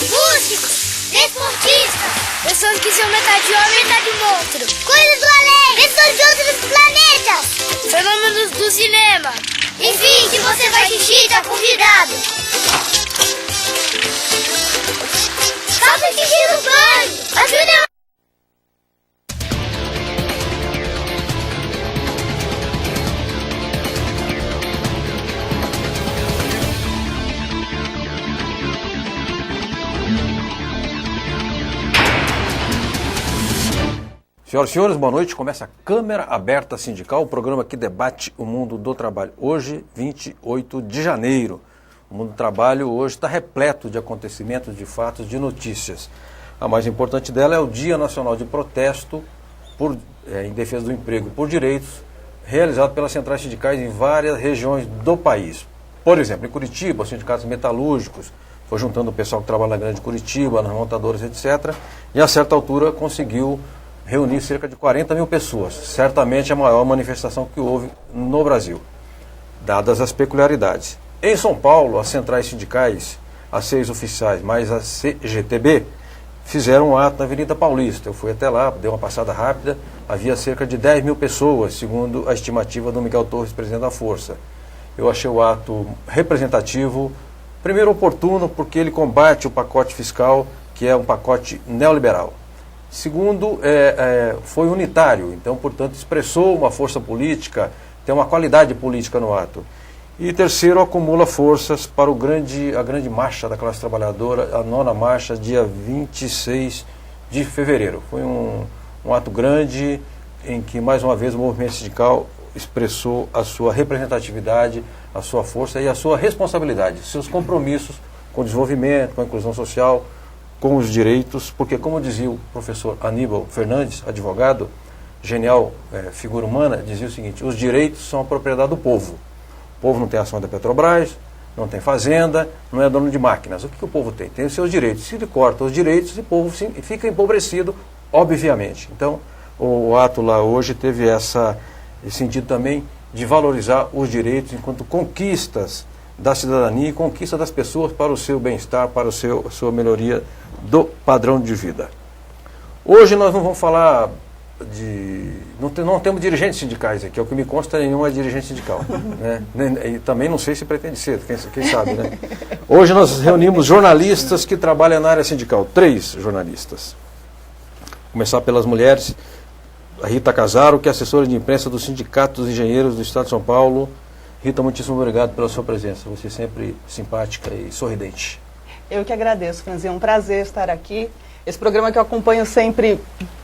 músicos, desportistas, pessoas que são metade homem e metade monstro, coisas do além, pessoas de outros planetas, fenômenos do cinema. Enfim, se você vai xixi, tá convidado. Faça xixi no banho, ajude a... Senhoras e senhores, boa noite. Começa a Câmara Aberta Sindical, o programa que debate o mundo do trabalho. Hoje, 28 de janeiro. O mundo do trabalho hoje está repleto de acontecimentos, de fatos, de notícias. A mais importante dela é o Dia Nacional de Protesto em defesa do emprego por direitos, realizado pelas centrais sindicais em várias regiões do país. Por exemplo, em Curitiba, os sindicatos metalúrgicos foi juntando o pessoal que trabalha na Grande Curitiba, nas montadoras, etc. E a certa altura conseguiu reunir cerca de 40 mil pessoas, certamente a maior manifestação que houve no Brasil, dadas as peculiaridades. Em São Paulo, as centrais sindicais, as 6 oficiais, mais a CGTB, fizeram um ato na Avenida Paulista. Eu fui até lá, dei uma passada rápida, havia cerca de 10 mil pessoas, segundo a estimativa do Miguel Torres, presidente da Força. Eu achei o ato representativo, primeiro oportuno, porque ele combate o pacote fiscal, que é um pacote neoliberal. Segundo, foi unitário, então, portanto, expressou uma força política, tem uma qualidade política no ato. E terceiro, acumula forças para a grande marcha da classe trabalhadora, a 9ª marcha, dia 26 de fevereiro. Foi um ato grande em que, mais uma vez, o movimento sindical expressou a sua representatividade, a sua força e a sua responsabilidade, seus compromissos com o desenvolvimento, com a inclusão social, com os direitos, porque, como dizia o professor Aníbal Fernandes, advogado, genial figura humana, dizia o seguinte: os direitos são a propriedade do povo. O povo não tem ação da Petrobras, não tem fazenda, não é dono de máquinas. O que o povo tem? Tem os seus direitos. Se ele corta os direitos, o povo fica empobrecido, obviamente. Então, o ato lá hoje teve esse sentido também de valorizar os direitos enquanto conquistas da cidadania e conquista das pessoas para o seu bem-estar, para a sua melhoria do padrão de vida. Hoje nós não vamos falar de... Não temos dirigentes sindicais aqui, é o que me consta, nenhum é dirigente sindical. Né? E também não sei se pretende ser, quem sabe, né? Hoje nós reunimos jornalistas que trabalham na área sindical, 3 jornalistas. Vou começar pelas mulheres. A Rita Casaro, que é assessora de imprensa do Sindicato dos Engenheiros do Estado de São Paulo. Rita, muitíssimo obrigado pela sua presença, você sempre simpática e sorridente. Eu que agradeço, Franzinho, é um prazer estar aqui. Esse programa que eu acompanho sempre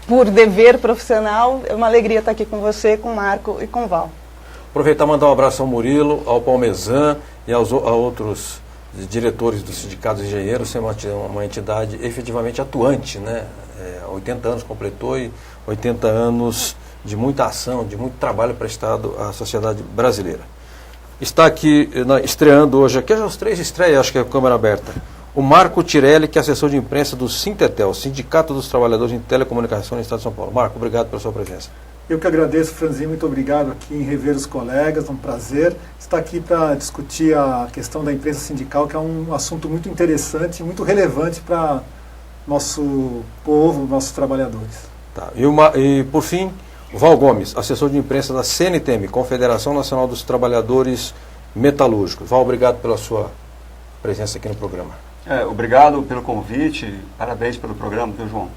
por dever profissional, é uma alegria estar aqui com você, com o Marco e com o Val. Aproveitar e mandar um abraço ao Murilo, ao Palmezan e a outros diretores dos sindicatos de engenheiros, ser uma entidade efetivamente atuante, né? 80 anos completou e 80 anos de muita ação, de muito trabalho prestado à sociedade brasileira. Está aqui estreando hoje, aqui já os 3 estreias, acho que é a Câmara Aberta, o Marco Tirelli, que é assessor de imprensa do Sintetel, Sindicato dos Trabalhadores em Telecomunicação no Estado de São Paulo. Marco, obrigado pela sua presença. Eu que agradeço, Franzinho, muito obrigado aqui em rever os colegas, é um prazer estar aqui para discutir a questão da imprensa sindical, que é um assunto muito interessante, muito relevante para nosso povo, nossos trabalhadores. Tá. E por fim, Val Gomes, assessor de imprensa da CNTM, Confederação Nacional dos Trabalhadores Metalúrgicos. Val, obrigado pela sua presença aqui no programa. Obrigado pelo convite, parabéns pelo programa, viu, João?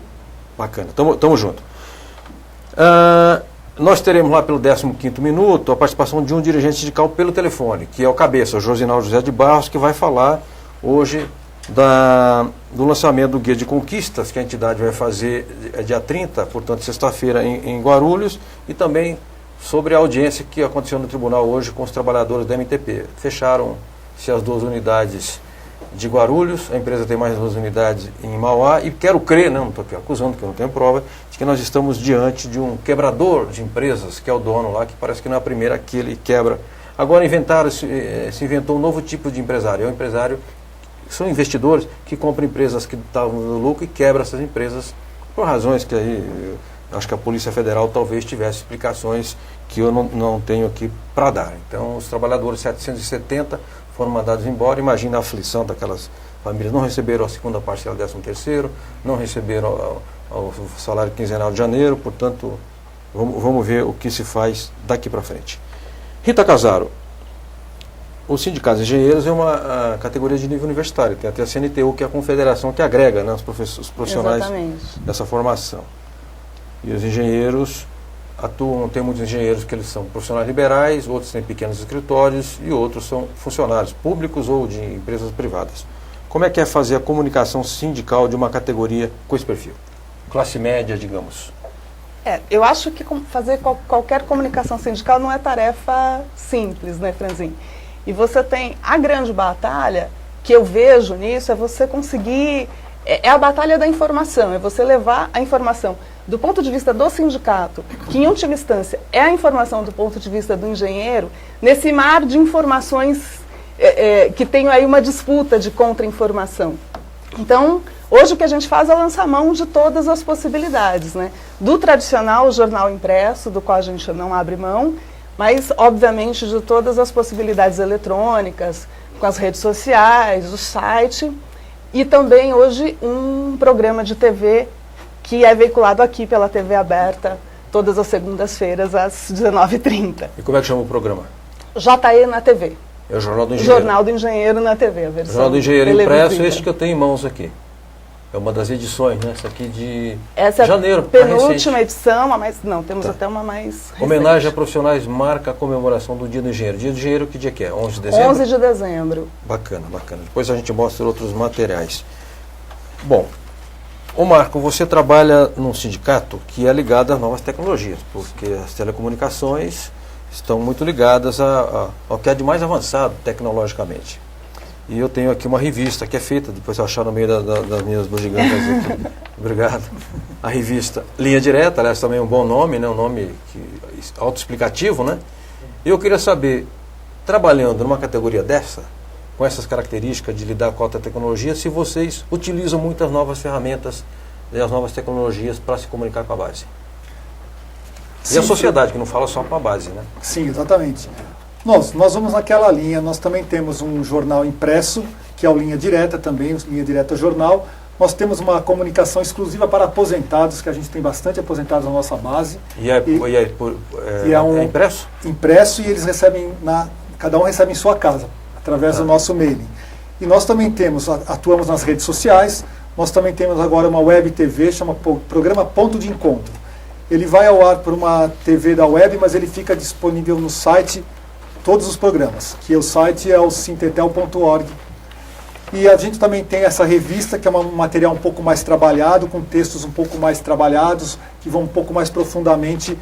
Bacana, tamo junto. Nós teremos lá pelo 15º minuto a participação de um dirigente sindical pelo telefone, que é o cabeça, o Josinaldo José de Barros, que vai falar hoje do lançamento do Guia de Conquistas, que a entidade vai fazer dia 30, portanto sexta-feira em Guarulhos, e também sobre a audiência que aconteceu no tribunal hoje com os trabalhadores da MTP. Fecharam-se as 2 unidades de Guarulhos, a empresa tem mais 2 unidades em Mauá, e quero crer, não estou aqui acusando, que eu não tenho prova, de que nós estamos diante de um quebrador de empresas, que é o dono lá, que parece que não é a primeira que ele quebra. Agora se inventou um novo tipo de empresário, é um empresário, são investidores que compram empresas que estavam no lucro e quebram essas empresas por razões que aí, acho que a Polícia Federal talvez tivesse explicações que eu não tenho aqui para dar. Então, os trabalhadores 770 foram mandados embora. Imagina a aflição famílias não receberam a segunda parcela do 13º, não receberam o salário quinzenal de janeiro, portanto, vamos ver o que se faz daqui para frente. Rita Casaro, o Sindicato de Engenheiros é uma categoria de nível universitário, tem até a CNTU, que é a confederação que agrega, né, os profissionais dessa formação. E os engenheiros atuam, tem muitos engenheiros que eles são profissionais liberais, outros têm pequenos escritórios e outros são funcionários públicos ou de empresas privadas. Como é que é fazer a comunicação sindical de uma categoria com esse perfil? Classe média, digamos. Eu acho que fazer qualquer comunicação sindical não é tarefa simples, né, Franzinho? E você tem a grande batalha que eu vejo nisso, é você conseguir, é a batalha da informação, é você levar a informação do ponto de vista do sindicato, que em última instância é a informação do ponto de vista do engenheiro, nesse mar de informações que tem aí uma disputa de contra-informação. Então, hoje o que a gente faz é lançar mão de todas as possibilidades, né? Do tradicional jornal impresso, do qual a gente não abre mão, mas, obviamente, de todas as possibilidades eletrônicas, com as redes sociais, o site, e também, hoje, um programa de TV que é veiculado aqui pela TV aberta, todas as segundas-feiras, às 19h30. E como é que chama o programa? JE na TV. É o Jornal do Engenheiro. Jornal do Engenheiro na TV, a versão Jornal do Engenheiro televisiva. impresso, este que eu tenho em mãos aqui. É uma das edições, né? Essa aqui de Essa janeiro. É a penúltima edição, mas não, temos Tá. até uma mais recente. Homenagem a profissionais marca a comemoração do Dia do Engenheiro. Dia do Engenheiro, que dia que é? 11 de dezembro? 11 de dezembro. Bacana, bacana. Depois a gente mostra outros materiais. Bom, ô Marco, você trabalha num sindicato que é ligado às novas tecnologias, porque as telecomunicações estão muito ligadas ao que é de mais avançado tecnologicamente. E eu tenho aqui uma revista que é feita, depois eu achar no meio das minhas bugigangas aqui. Obrigado. A revista Linha Direta, aliás, também é um bom nome, né? Um nome autoexplicativo, né? E eu queria saber, trabalhando numa categoria dessa, com essas características de lidar com a alta tecnologia, se vocês utilizam muitas novas ferramentas e as novas tecnologias para se comunicar com a base. E Sim, a sociedade, que não fala só com a base, né? Sim, exatamente. Nós vamos naquela linha, nós também temos um jornal impresso, que é o Linha Direta também, o Linha Direta Jornal. Nós temos uma comunicação exclusiva para aposentados, que a gente tem bastante aposentados na nossa base. É impresso? Impresso, e eles recebem, cada um recebe em sua casa, através do nosso mailing. E nós também atuamos nas redes sociais, nós também temos agora uma web TV, chama Programa Ponto de Encontro. Ele vai ao ar por uma TV da web, mas ele fica disponível no site, todos os programas, que o site é o sintetel.org. E a gente também tem essa revista, que é um material um pouco mais trabalhado, com textos um pouco mais trabalhados, que vão um pouco mais profundamente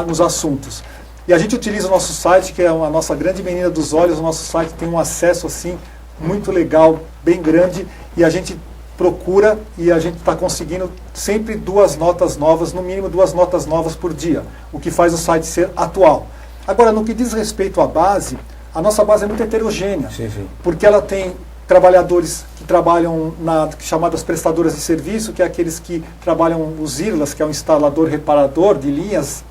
nos assuntos. E a gente utiliza o nosso site, que é a nossa grande menina dos olhos. O nosso site tem um acesso assim muito legal, bem grande, e a gente procura e a gente está conseguindo sempre 2 notas novas, no mínimo 2 notas novas por dia, o que faz o site ser atual. Agora, no que diz respeito à base, a nossa base é muito heterogênea, Sim. porque ela tem trabalhadores que trabalham chamadas prestadoras de serviço, que é aqueles que trabalham os IRLAS, que é o instalador reparador de linhas,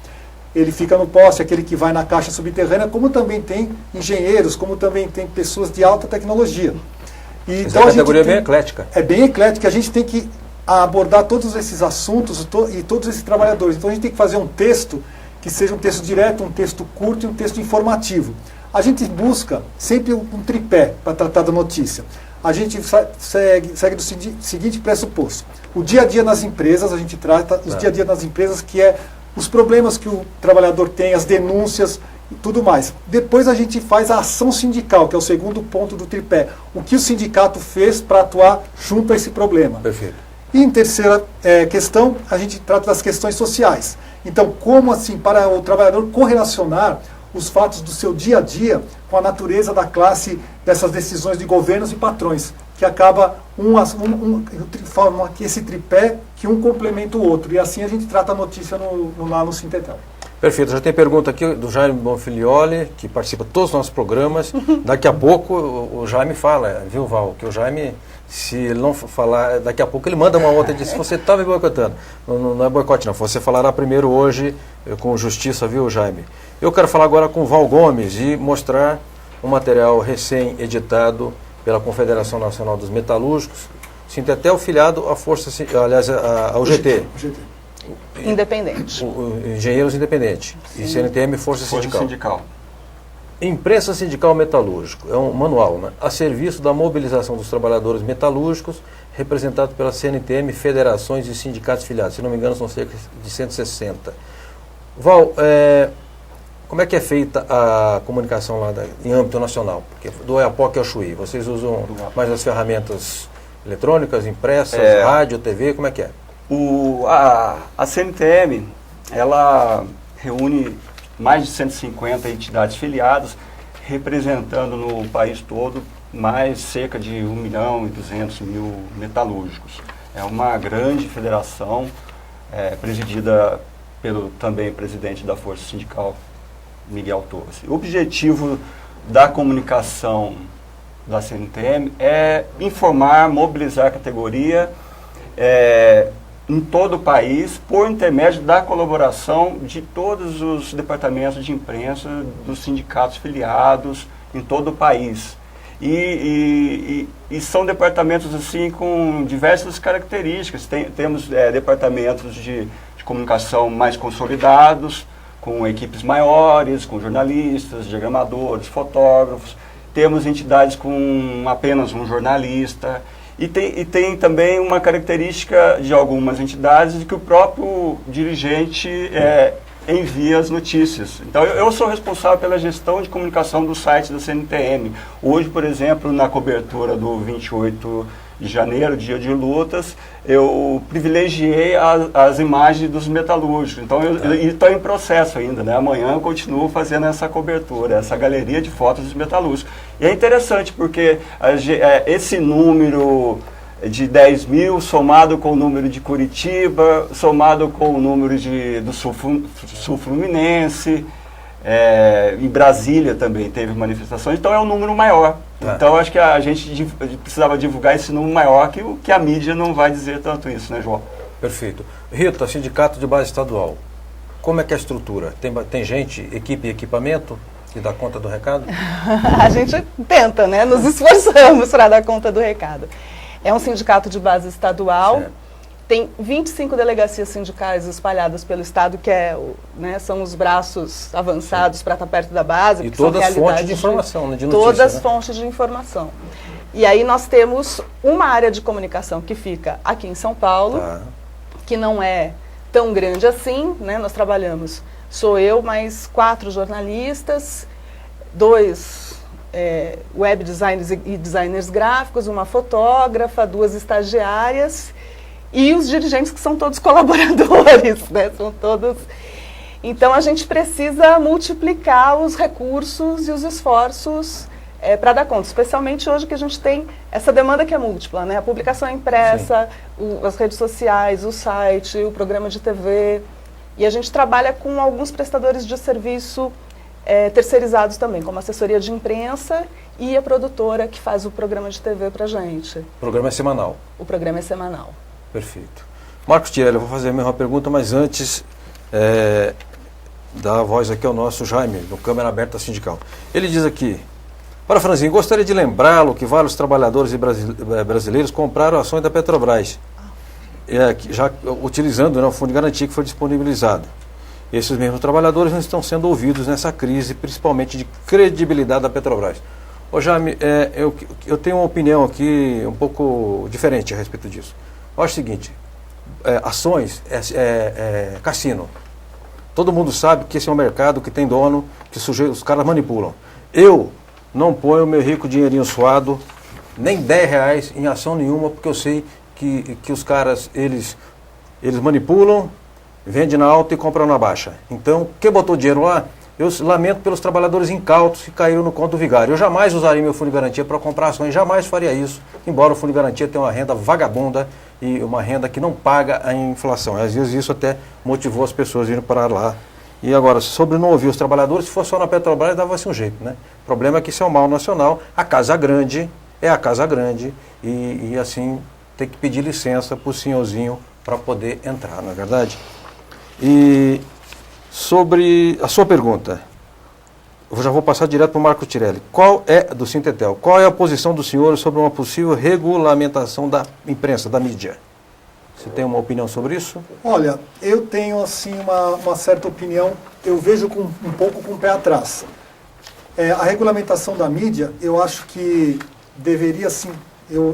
ele fica no poste, aquele que vai na caixa subterrânea, como também tem engenheiros, como também tem pessoas de alta tecnologia. E, então a categoria é bem eclética. É bem eclética, a gente tem que abordar todos esses assuntos e todos esses trabalhadores. Então a gente tem que fazer um texto que seja um texto direto, um texto curto e um texto informativo. A gente busca sempre um tripé para tratar da notícia. A gente segue do seguinte pressuposto. O dia a dia nas empresas, a gente trata os dia a dia nas empresas, que é os problemas que o trabalhador tem, as denúncias e tudo mais. Depois a gente faz a ação sindical, que é o segundo ponto do tripé. O que o sindicato fez para atuar junto a esse problema. Perfeito. E em terceira questão, a gente trata das questões sociais. Então, como assim, para o trabalhador correlacionar os fatos do seu dia a dia com a natureza da classe, dessas decisões de governos e patrões, que acaba forma esse tripé que um complementa o outro. E assim a gente trata a notícia lá no Sintetel. Perfeito, já tem pergunta aqui do Jaime Bonfilioli, que participa de todos os nossos programas. Daqui a pouco o Jaime fala, viu, Val, que o Jaime, se ele não falar, daqui a pouco ele manda uma outra e diz: você está me boicotando. Não é boicote não, você falará primeiro hoje com justiça, viu, Jaime? Eu quero falar agora com o Val Gomes e mostrar um material recém-editado pela Confederação Nacional dos Metalúrgicos, Sintetel filiado à Força, aliás, ao GT. Independente. Engenheiros Independentes. Sim. E CNTM Força Sindical. Imprensa Sindical Metalúrgico, é um manual, né? A serviço da mobilização dos trabalhadores metalúrgicos, representado pela CNTM, federações e sindicatos filiados. Se não me engano, são cerca de 160. Val, como é que é feita a comunicação lá em âmbito nacional? Porque do Oiapoque ao Chuí, vocês usam mais as ferramentas eletrônicas, impressas, rádio, TV, como é que é? A CNTM, ela reúne mais de 150 entidades filiadas, representando no país todo mais cerca de 1.200.000 metalúrgicos. É uma grande federação, presidida pelo também presidente da Força Sindical, Miguel Torres. O objetivo da comunicação da CNTM é informar, mobilizar a categoria em todo o país, por intermédio da colaboração de todos os departamentos de imprensa, dos sindicatos filiados em todo o país. E são departamentos assim com diversas características. Temos departamentos de comunicação mais consolidados, com equipes maiores, com jornalistas, diagramadores, fotógrafos. Temos entidades com apenas um jornalista. E tem também uma característica de algumas entidades de que o próprio dirigente envia as notícias. Então, eu sou responsável pela gestão de comunicação do site da CNTM. Hoje, por exemplo, na cobertura do 28 de janeiro, dia de lutas, eu privilegiei as imagens dos metalúrgicos. Então, estou em processo ainda, né? Amanhã eu continuo fazendo essa cobertura, essa galeria de fotos dos metalúrgicos. E é interessante porque esse número de 10 mil, somado com o número de Curitiba, somado com o número do Sul Fluminense, em Brasília também teve manifestações, então é um número maior. Então acho que a gente precisava divulgar esse número maior, que a mídia não vai dizer tanto isso, né, João? Perfeito. Rita, sindicato de base estadual, como é que é a estrutura? Tem gente, equipe e equipamento que dá conta do recado? A gente tenta, né? Nos esforçamos para dar conta do recado. É um sindicato de base estadual. Certo. Tem 25 delegacias sindicais espalhadas pelo Estado, que são os braços avançados para estar perto da base. E todas as fontes de informação, né, de notícia, todas as fontes de informação. E aí nós temos uma área de comunicação que fica aqui em São Paulo, que não é tão grande assim, né? Nós trabalhamos, sou eu, mais 4 jornalistas, 2 web designers e designers gráficos, uma fotógrafa, 2 estagiárias, e os dirigentes que são todos colaboradores, né? São todos. Então a gente precisa multiplicar os recursos e os esforços para dar conta, especialmente hoje que a gente tem essa demanda que é múltipla, né? A publicação impressa, as redes sociais, o site, o programa de TV, e a gente trabalha com alguns prestadores de serviço terceirizados também, como a assessoria de imprensa e a produtora que faz o programa de TV para a gente. O programa é semanal? O programa é semanal. Perfeito. Marcos Tirelli, eu vou fazer a mesma pergunta, mas antes dar a voz aqui ao nosso Jaime, do Câmara Aberta Sindical. Ele diz aqui: para Franzinho, gostaria de lembrá-lo que vários trabalhadores brasileiros compraram ações da Petrobras, já utilizando o fundo de garantia que foi disponibilizado. Esses mesmos trabalhadores não estão sendo ouvidos nessa crise, principalmente de credibilidade da Petrobras. Ô Jaime, eu tenho uma opinião aqui um pouco diferente a respeito disso. Eu acho o seguinte, ações cassino. Todo mundo sabe que esse é um mercado que tem dono, que os caras manipulam. Eu não ponho meu rico dinheirinho suado, nem R$10 em ação nenhuma, porque eu sei que os caras, eles manipulam, vendem na alta e compram na baixa. Então, quem botou dinheiro lá, eu lamento pelos trabalhadores incautos que caíram no conto do vigário. Eu jamais usaria meu fundo de garantia para comprar ações, jamais faria isso, embora o fundo de garantia tenha uma renda vagabunda e uma renda que não paga a inflação. Às vezes isso até motivou as pessoas a irem para lá. E agora, sobre não ouvir os trabalhadores, se fosse só na Petrobras, dava-se um jeito, né? O problema é que isso é um mal nacional, a casa grande é a casa grande e assim tem que pedir licença para o senhorzinho para poder entrar, não é verdade? E sobre a sua pergunta, Eu já vou passar direto para o Marco Tirelli. Do Sintetel, qual é a posição do senhor sobre uma possível regulamentação da imprensa, da mídia? Você tem uma opinião sobre isso? Olha, eu tenho assim uma certa opinião, eu vejo um pouco com o pé atrás. A regulamentação da mídia, eu acho que deveria sim,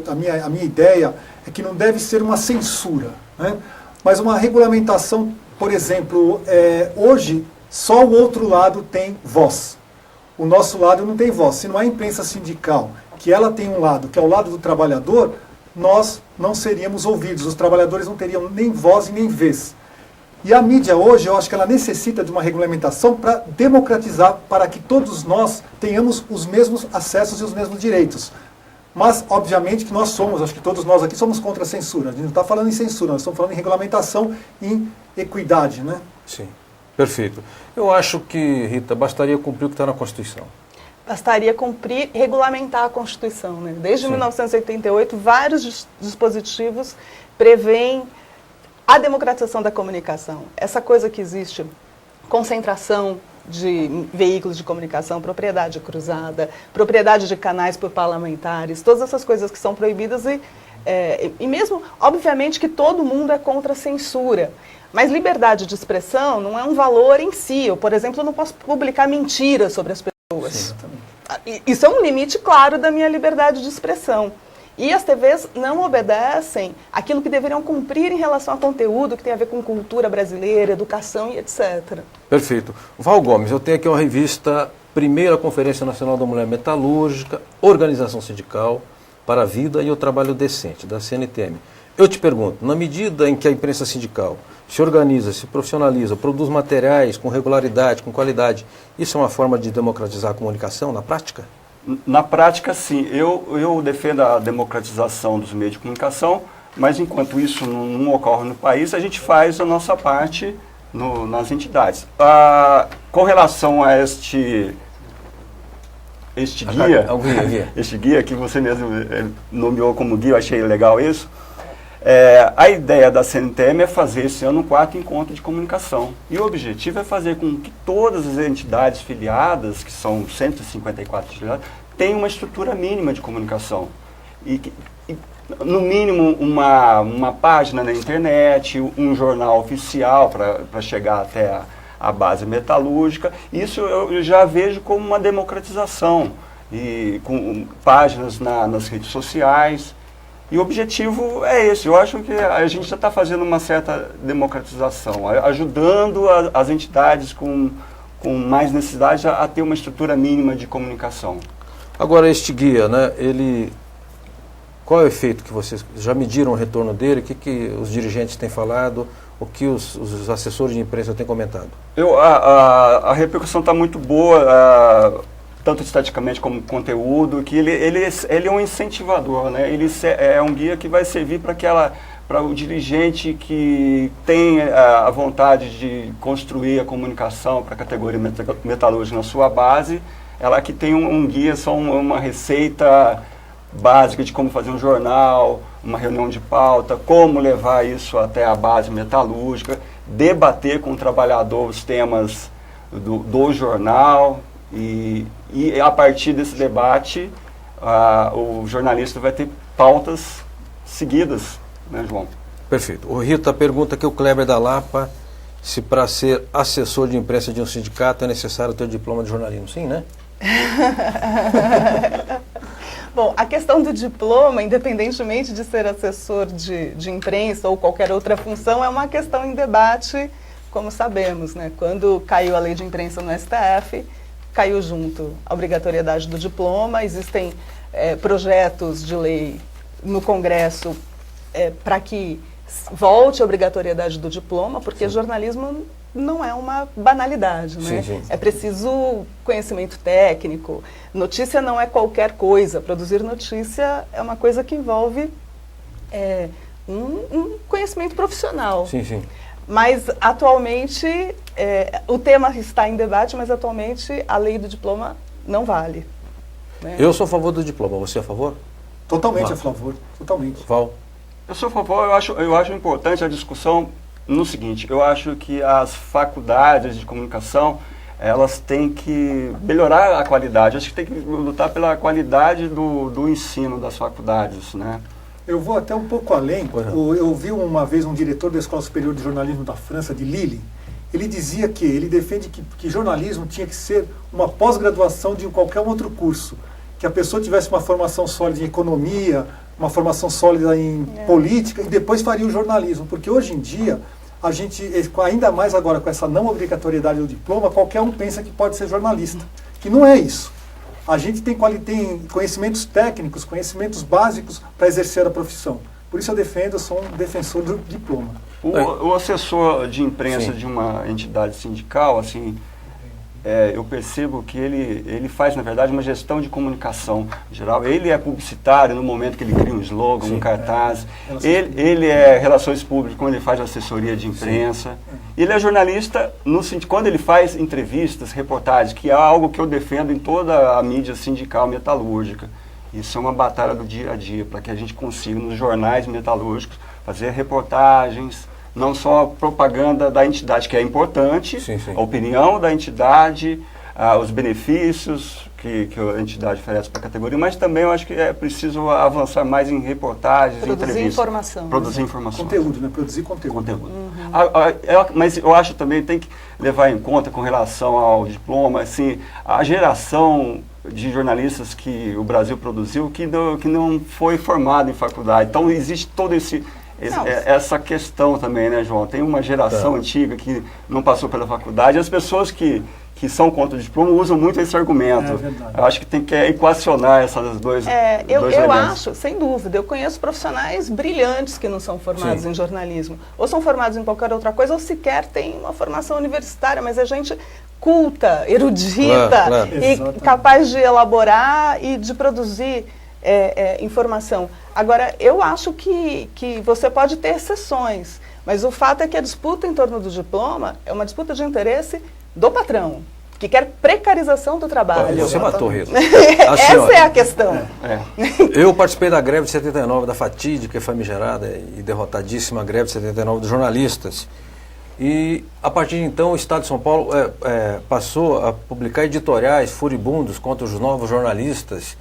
a minha ideia é que não deve ser uma censura, né? Mas uma regulamentação, por exemplo, hoje só o outro lado tem voz. O nosso lado não tem voz. Se não há imprensa sindical, que ela tem um lado, que é o lado do trabalhador, nós não seríamos ouvidos. Os trabalhadores não teriam nem voz e nem vez. E a mídia hoje, eu acho que ela necessita de uma regulamentação para democratizar, para que todos nós tenhamos os mesmos acessos e os mesmos direitos. Mas, obviamente, que acho que todos nós aqui somos contra a censura. A gente não está falando em censura, nós estamos falando em regulamentação e em equidade, né? Sim, perfeito. Eu acho que, Rita, bastaria cumprir o que está na Constituição. Bastaria cumprir, regulamentar a Constituição, né? Desde 1988, vários dispositivos prevêem a democratização da comunicação. Essa coisa que existe, concentração de veículos de comunicação, propriedade cruzada, propriedade de canais por parlamentares, todas essas coisas que são proibidas e mesmo, obviamente, que todo mundo é contra a censura. Mas liberdade de expressão não é um valor em si. Eu, por exemplo, não posso publicar mentiras sobre as pessoas. Sim, isso é um limite claro da minha liberdade de expressão. E as TVs não obedecem aquilo que deveriam cumprir em relação a conteúdo que tem a ver com cultura brasileira, educação e etc. Perfeito. Val Gomes, eu tenho aqui uma revista, Primeira Conferência Nacional da Mulher Metalúrgica, Organização Sindical para a Vida e o Trabalho Decente, da CNTM. Eu te pergunto, na medida em que a imprensa sindical se organiza, se profissionaliza, produz materiais com regularidade, com qualidade, isso é uma forma de democratizar a comunicação na prática? Na prática, sim. Eu defendo a democratização dos meios de comunicação, mas enquanto isso não ocorre no país, a gente faz a nossa parte nas entidades. Com relação a este guia, este guia que você mesmo nomeou como guia, eu achei legal isso. A ideia da CNTM é fazer esse ano um 4º encontro de comunicação. E o objetivo é fazer com que todas as entidades filiadas, que são 154 filiadas, tenham uma estrutura mínima de comunicação. E no mínimo, uma página na internet, um jornal oficial para chegar até a base metalúrgica. Isso eu já vejo como uma democratização, e com páginas nas redes sociais. E o objetivo é esse. Eu acho que a gente já está fazendo uma certa democratização, ajudando as entidades com mais necessidade a ter uma estrutura mínima de comunicação. Agora, este guia, né, qual é o efeito que vocês já mediram o retorno dele? O que os dirigentes têm falado? O que os assessores de imprensa têm comentado? A repercussão está muito boa, tanto estaticamente como conteúdo, que ele é um incentivador, né? Ele é um guia que vai servir para o dirigente que tem a vontade de construir a comunicação para a categoria metalúrgica na sua base, ela que tem um guia, só uma receita básica de como fazer um jornal, uma reunião de pauta, como levar isso até a base metalúrgica, debater com o trabalhador os temas do jornal. E a partir desse debate, o jornalista vai ter pautas seguidas, né, João? Perfeito. O Rita pergunta aqui o Kleber da Lapa se para ser assessor de imprensa de um sindicato é necessário ter diploma de jornalismo. Sim, né? Bom, a questão do diploma, independentemente de ser assessor de imprensa ou qualquer outra função, é uma questão em debate, como sabemos, né? Quando caiu a lei de imprensa no STF, caiu junto a obrigatoriedade do diploma. Existem projetos de lei no Congresso para que volte a obrigatoriedade do diploma, porque jornalismo não é uma banalidade, né? Sim. É preciso conhecimento técnico. Notícia não é qualquer coisa. Produzir notícia é uma coisa que envolve um conhecimento profissional. Sim. Mas, atualmente, o tema está em debate, mas, atualmente, a lei do diploma não vale, né? Eu sou a favor do diploma. Você é a favor? Totalmente a favor, totalmente. Val? Eu sou a favor. Eu acho importante a discussão no seguinte: eu acho que as faculdades de comunicação, elas têm que melhorar a qualidade. Acho que tem que lutar pela qualidade do ensino das faculdades, né? Eu vou até um pouco além. Eu vi uma vez um diretor da Escola Superior de Jornalismo da França, de Lille. Ele dizia que ele defende que jornalismo tinha que ser uma pós-graduação de qualquer outro curso. Que a pessoa tivesse uma formação sólida em economia, uma formação sólida em política, e depois faria o jornalismo. Porque hoje em dia, a gente, ainda mais agora com essa não obrigatoriedade do diploma, qualquer um pensa que pode ser jornalista. Que não é isso. A gente tem conhecimentos técnicos, conhecimentos básicos para exercer a profissão. Por isso eu sou um defensor do diploma. O assessor de imprensa Sim. de uma entidade sindical, assim, eu percebo que ele faz, na verdade, uma gestão de comunicação geral. Ele é publicitário no momento que ele cria um slogan, um cartaz. Ele é relações públicas quando ele faz assessoria de imprensa. Ele é jornalista quando ele faz entrevistas, reportagens, que é algo que eu defendo em toda a mídia sindical metalúrgica. Isso é uma batalha do dia a dia, para que a gente consiga, nos jornais metalúrgicos, fazer reportagens, não só a propaganda da entidade, que é importante, Sim, sim. a opinião da entidade, os benefícios que a entidade oferece para a categoria, mas também eu acho que é preciso avançar mais em reportagens, Produzir entrevistas. informação. Produzir informação. Conteúdo, né? Produzir conteúdo. Mas eu acho também tem que levar em conta com relação ao diploma, assim, a geração de jornalistas que o Brasil produziu que não foi formado em faculdade. Então existe todo essa questão também, né, João? Tem uma geração antiga que não passou pela faculdade. As pessoas que são contra o diploma usam muito esse argumento. Eu acho que tem que equacionar essas dois eu elementos. acho, sem dúvida, eu conheço profissionais brilhantes que não são formados em jornalismo, ou são formados em qualquer outra coisa, ou sequer têm uma formação universitária, mas é gente culta, erudita, Claro. e capaz de elaborar e de produzir informação. Agora, eu acho que você pode ter exceções, mas o fato é que a disputa em torno do diploma é uma disputa de interesse do patrão, que quer precarização do trabalho. Você matou, Rita. Essa é a questão. Eu participei da greve de 79, da fatídica, famigerada e derrotadíssima greve de 79 dos jornalistas. E, a partir de então, o Estado de São Paulo passou a publicar editoriais furibundos contra os novos jornalistas.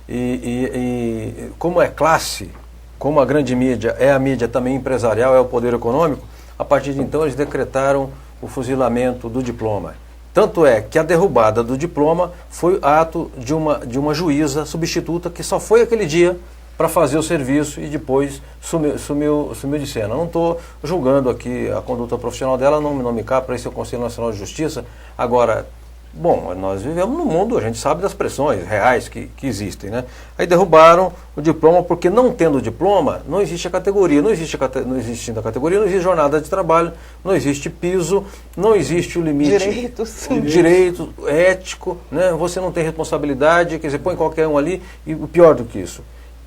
E como é classe, como a grande mídia é a mídia também empresarial, é o poder econômico, a partir de então eles decretaram o fuzilamento do diploma. Tanto é que a derrubada do diploma foi ato de uma juíza substituta que só foi aquele dia para fazer o serviço e depois sumiu de cena. Não estou julgando aqui a conduta profissional dela, não me cabe para isso é o Conselho Nacional de Justiça. Agora, bom, nós vivemos no mundo, a gente sabe das pressões reais que existem, né? Aí derrubaram o diploma porque não tendo diploma, não existe a categoria, não existindo a categoria, não existe jornada de trabalho, não existe piso, não existe o limite. Direito ético, né? Você não tem responsabilidade, quer dizer, põe qualquer um ali, e o pior do que isso,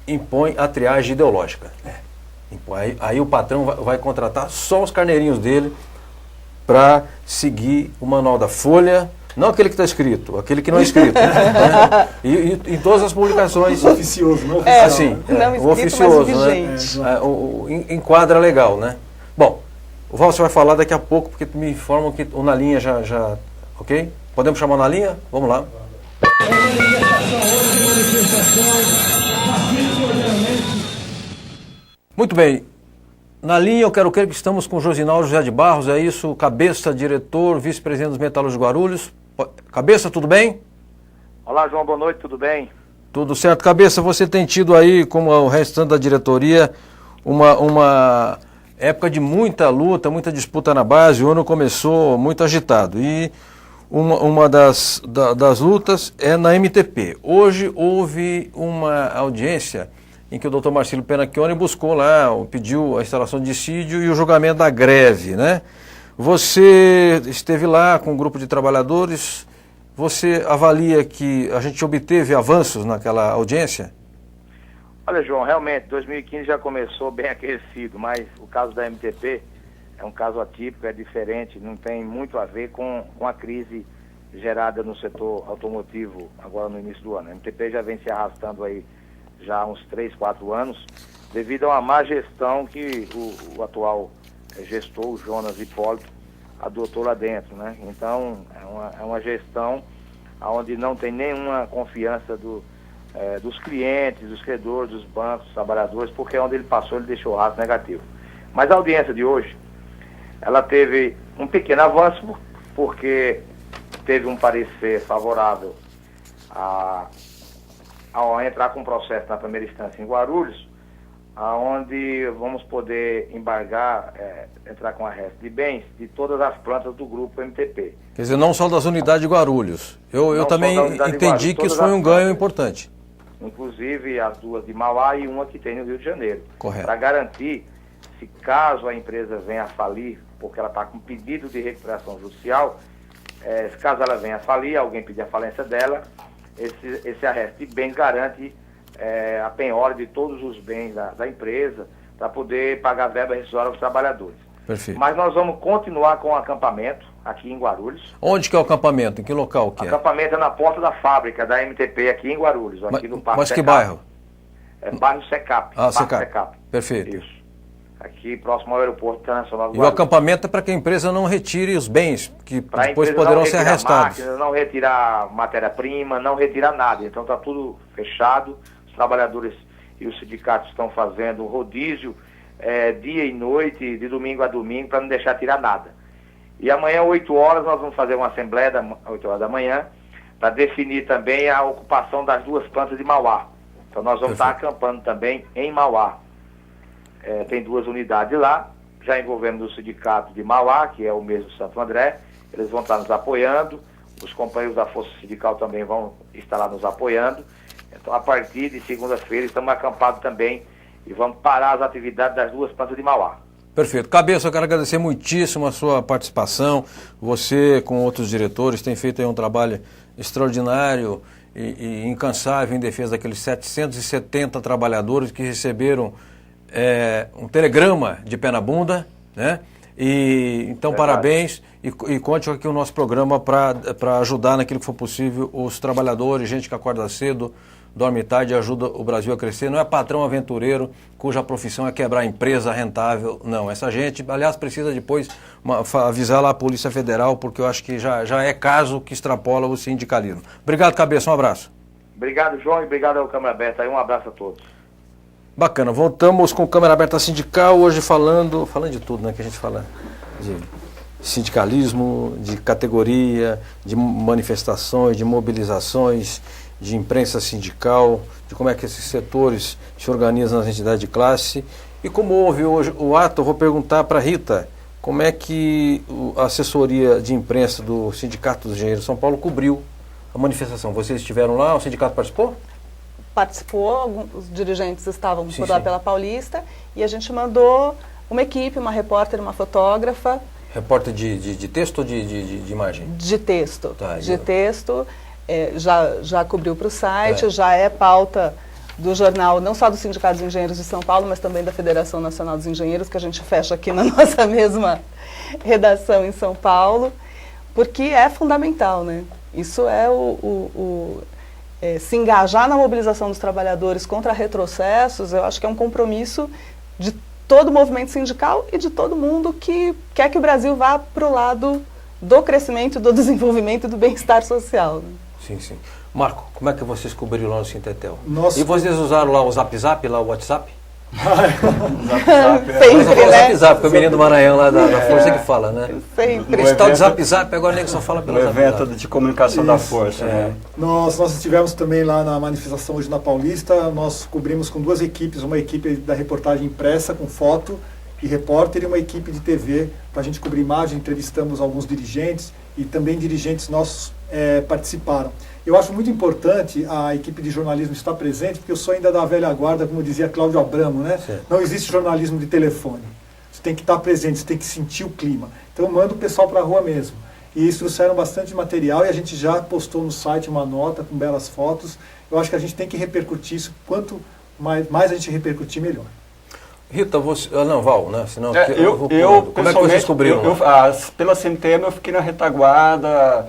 impõe a triagem ideológica. Aí o patrão vai contratar só os carneirinhos dele para seguir o manual da Folha. Não aquele que está escrito, aquele que não é escrito. Né? E em todas as publicações. O oficioso, não oficial. Assim, não escrito, o oficioso, mas né? Enquadra legal, né? Bom, o Valcio vai falar daqui a pouco, porque me informam que o Na Linha já... Ok? Podemos chamar Na Linha? Vamos lá. Muito bem. Na linha, eu quero crer que estamos com o Josinaldo José de Barros, é isso? Cabeça, diretor, vice-presidente dos Metalúrgicos de Guarulhos. Cabeça, tudo bem? Olá, João, boa noite, tudo bem? Tudo certo. Cabeça, você tem tido aí, como o restante da diretoria, uma época de muita luta, muita disputa na base. O ano começou muito agitado. E uma das lutas é na MTP. Hoje houve uma audiência em que o Dr. Marcelo Penacchione buscou lá, pediu a instalação de dissídio e o julgamento da greve, né? Você esteve lá com um grupo de trabalhadores, você avalia que a gente obteve avanços naquela audiência? Olha, João, realmente, 2015 já começou bem aquecido, mas o caso da MTP é um caso atípico, é diferente, não tem muito a ver com a crise gerada no setor automotivo agora no início do ano. A MTP já vem se arrastando aí já há uns 3, 4 anos, devido a uma má gestão que o atual gestor, o Jonas Hipólito, adotou lá dentro, né? Então, é uma gestão onde não tem nenhuma confiança dos clientes, dos credores, dos bancos, dos trabalhadores, porque onde ele passou ele deixou o rastro negativo. Mas a audiência de hoje, ela teve um pequeno avanço, porque teve um parecer favorável ao entrar com processo na primeira instância em Guarulhos, onde vamos poder embargar, entrar com arresto de bens de todas as plantas do grupo MTP. Quer dizer, não só das unidades de Guarulhos. Eu também entendi que isso foi um ganho importante. Inclusive as duas de Mauá e uma que tem no Rio de Janeiro. Correto. Para garantir, se caso a empresa venha a falir, porque ela está com pedido de recuperação judicial, se caso ela venha a falir, alguém pedir a falência dela, esse arresto de bens garante a penhora de todos os bens da empresa para poder pagar verba rescisória aos trabalhadores. Perfeito. Mas nós vamos continuar com o acampamento aqui em Guarulhos. Onde que é o acampamento? Em que local que é? O acampamento é na porta da fábrica da MTP aqui em Guarulhos, aqui no Parque Mas que Secap. bairro? É bairro Secap. Ah, Parque Secap. Perfeito. Isso. Aqui próximo ao aeroporto internacional do E o Guarulhos. acampamento é para que a empresa não retire os bens, que Pra depois empresa poderão não ser retirar arrestados. máquinas, não retirar matéria-prima, não retirar nada. Então está tudo fechado. Os trabalhadores e os sindicatos estão fazendo rodízio dia e noite, de domingo a domingo, para não deixar tirar nada. E amanhã, 8 horas, nós vamos fazer uma assembleia, 8 horas da manhã, para definir também a ocupação das duas plantas de Mauá. Então nós vamos estar acampando também em Mauá. Tem duas unidades lá, já envolvendo o sindicato de Mauá, que é o mesmo Santo André. Eles vão estar nos apoiando, os companheiros da Força Sindical também vão estar lá nos apoiando. Então, a partir de segunda-feira, estamos acampados também e vamos parar as atividades das duas plantas de Mauá. Perfeito. Cabeça, eu quero agradecer muitíssimo a sua participação. Você, com outros diretores, tem feito aí um trabalho extraordinário e incansável em defesa daqueles 770 trabalhadores que receberam um telegrama de pé na bunda, né? Então, parabéns e conte aqui o nosso programa para ajudar naquilo que for possível os trabalhadores, gente que acorda cedo, dorme tarde e ajuda o Brasil a crescer. Não é patrão aventureiro cuja profissão é quebrar empresa rentável, não. Essa gente, aliás, precisa depois avisar lá a Polícia Federal, porque eu acho que já é caso que extrapola o sindicalismo. Obrigado, Cabeça, um abraço. Obrigado, João, e obrigado ao Câmara Aberta. Um abraço a todos. Bacana, voltamos com Câmara Aberta Sindical, hoje falando de tudo, né, que a gente fala de sindicalismo, de categoria, de manifestações, de mobilizações, de imprensa sindical, de como é que esses setores se organizam nas entidades de classe. E como houve hoje o ato, eu vou perguntar para a Rita, como é que a assessoria de imprensa do Sindicato dos Engenheiros de São Paulo cobriu a manifestação. Vocês estiveram lá, o sindicato participou? Participou, os dirigentes estavam por lá pela Paulista, e a gente mandou uma equipe, uma repórter, uma fotógrafa. Repórter de texto ou de imagem? De texto. Tá, de texto, já cobriu para o site, já é pauta do jornal, não só do Sindicato dos Engenheiros de São Paulo, mas também da Federação Nacional dos Engenheiros, que a gente fecha aqui na nossa mesma redação em São Paulo, porque é fundamental, né? Isso é se engajar na mobilização dos trabalhadores contra retrocessos, eu acho que é um compromisso de todo o movimento sindical e de todo mundo que quer que o Brasil vá para o lado do crescimento, do desenvolvimento e do bem-estar social. Né? Sim, sim. Marco, como é que vocês cobriram lá no Sintetel? Nossa. E vocês usaram lá o Zap, lá o WhatsApp? Sempre, né? Zap, porque o menino do Maranhão lá da Força que fala, né? Sempre. Esse tal de Zap, agora nem que só fala pelo No Zap. evento de comunicação da Força, né? Nós estivemos também lá na manifestação hoje na Paulista, nós cobrimos com duas equipes, uma equipe da reportagem impressa com foto e repórter e uma equipe de TV para a gente cobrir imagem, entrevistamos alguns dirigentes e também dirigentes nossos participaram. Eu acho muito importante a equipe de jornalismo estar presente, porque eu sou ainda da velha guarda, como dizia Cláudio Abramo, né? Certo. Não existe jornalismo de telefone. Você tem que estar presente, você tem que sentir o clima. Então manda o pessoal para a rua mesmo. E eles trouxeram bastante material e a gente já postou no site uma nota com belas fotos. Eu acho que a gente tem que repercutir isso, quanto mais a gente repercutir, melhor. Rita, você... não, Val, né? Senão, como é que vocês cobriram? Pela CNTM eu fiquei na retaguarda,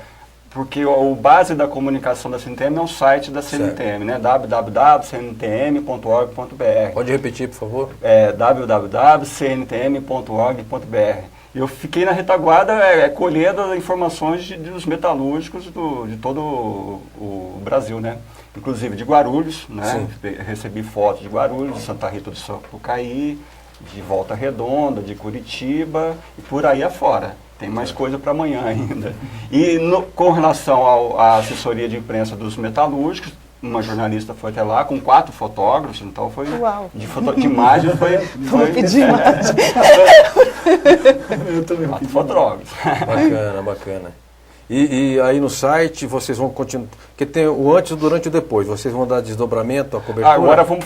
porque o base da comunicação da CNTM é o site da CNTM, né? www.cntm.org.br. Pode repetir, por favor? www.cntm.org.br. Eu fiquei na retaguarda colhendo informações dos metalúrgicos de todo o Brasil, né? Inclusive de Guarulhos, né? Recebi fotos de Guarulhos, de Santa Rita do Sapucaí, de Volta Redonda, de Curitiba e por aí afora. Tem mais coisa para amanhã ainda. E com relação à assessoria de imprensa dos metalúrgicos, uma jornalista foi até lá com 4 fotógrafos, então foi de imagem foi pedir imagem. Eu também 4 fotógrafos. Bacana. E aí no site vocês vão continuar, porque tem o antes, o durante e o depois, vocês vão dar desdobramento, a cobertura? Agora vamos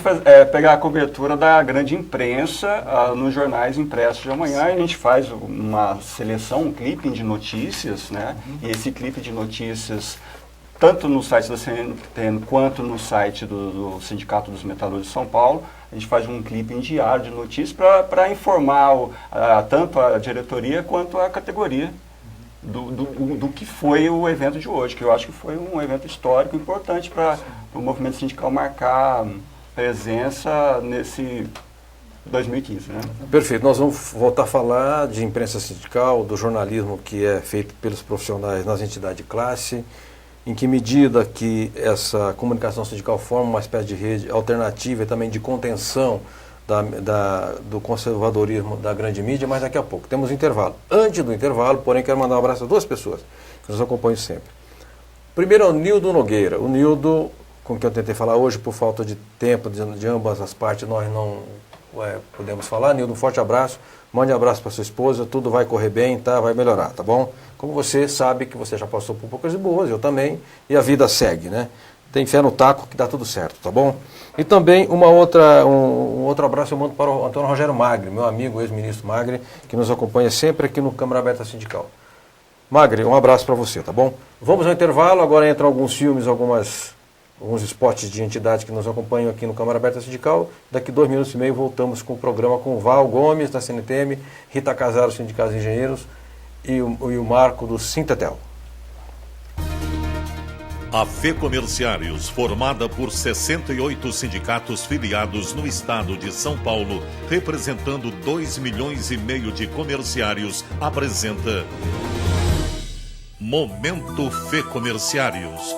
pegar a cobertura da grande imprensa nos jornais impressos de amanhã, e a gente faz uma seleção, um clipping de notícias, né? E esse clipe de notícias, tanto no site da CNTM quanto no site do Sindicato dos Metalúrgicos de São Paulo, a gente faz um clipe diário de notícias para informar tanto a diretoria quanto a categoria do que foi o evento de hoje, que eu acho que foi um evento histórico importante para o movimento sindical marcar presença nesse 2015. Né? Perfeito, nós vamos voltar a falar de imprensa sindical, do jornalismo que é feito pelos profissionais nas entidades de classe, em que medida que essa comunicação sindical forma uma espécie de rede alternativa e também de contenção do conservadorismo da grande mídia, mas daqui a pouco. Temos um intervalo. Antes do intervalo, porém, quero mandar um abraço a 2 pessoas que nos acompanham sempre. Primeiro é o Nildo Nogueira. O Nildo, com quem eu tentei falar hoje, por falta de tempo de ambas as partes, nós não podemos falar. Nildo, um forte abraço. Mande um abraço para sua esposa, tudo vai correr bem, tá? Vai melhorar, tá bom? Como você sabe que você já passou por poucas e boas, eu também, e a vida segue, né? Tem fé no taco que dá tudo certo, tá bom? E também um outro abraço eu mando para o Antônio Rogério Magri, meu amigo, ex-ministro Magri, que nos acompanha sempre aqui no Câmara Aberta Sindical. Magri, um abraço para você, tá bom? Vamos ao intervalo, agora entram alguns filmes, alguns spots de entidades que nos acompanham aqui no Câmara Aberta Sindical. Daqui 2 minutos e meio voltamos com o programa com o Val Gomes, da CNTM, Rita Casaro, Sindicato de Engenheiros, e o Marco do Sintetel. A FEComerciários, formada por 68 sindicatos filiados no estado de São Paulo, representando 2,5 milhões de comerciários, apresenta Momento FEComerciários.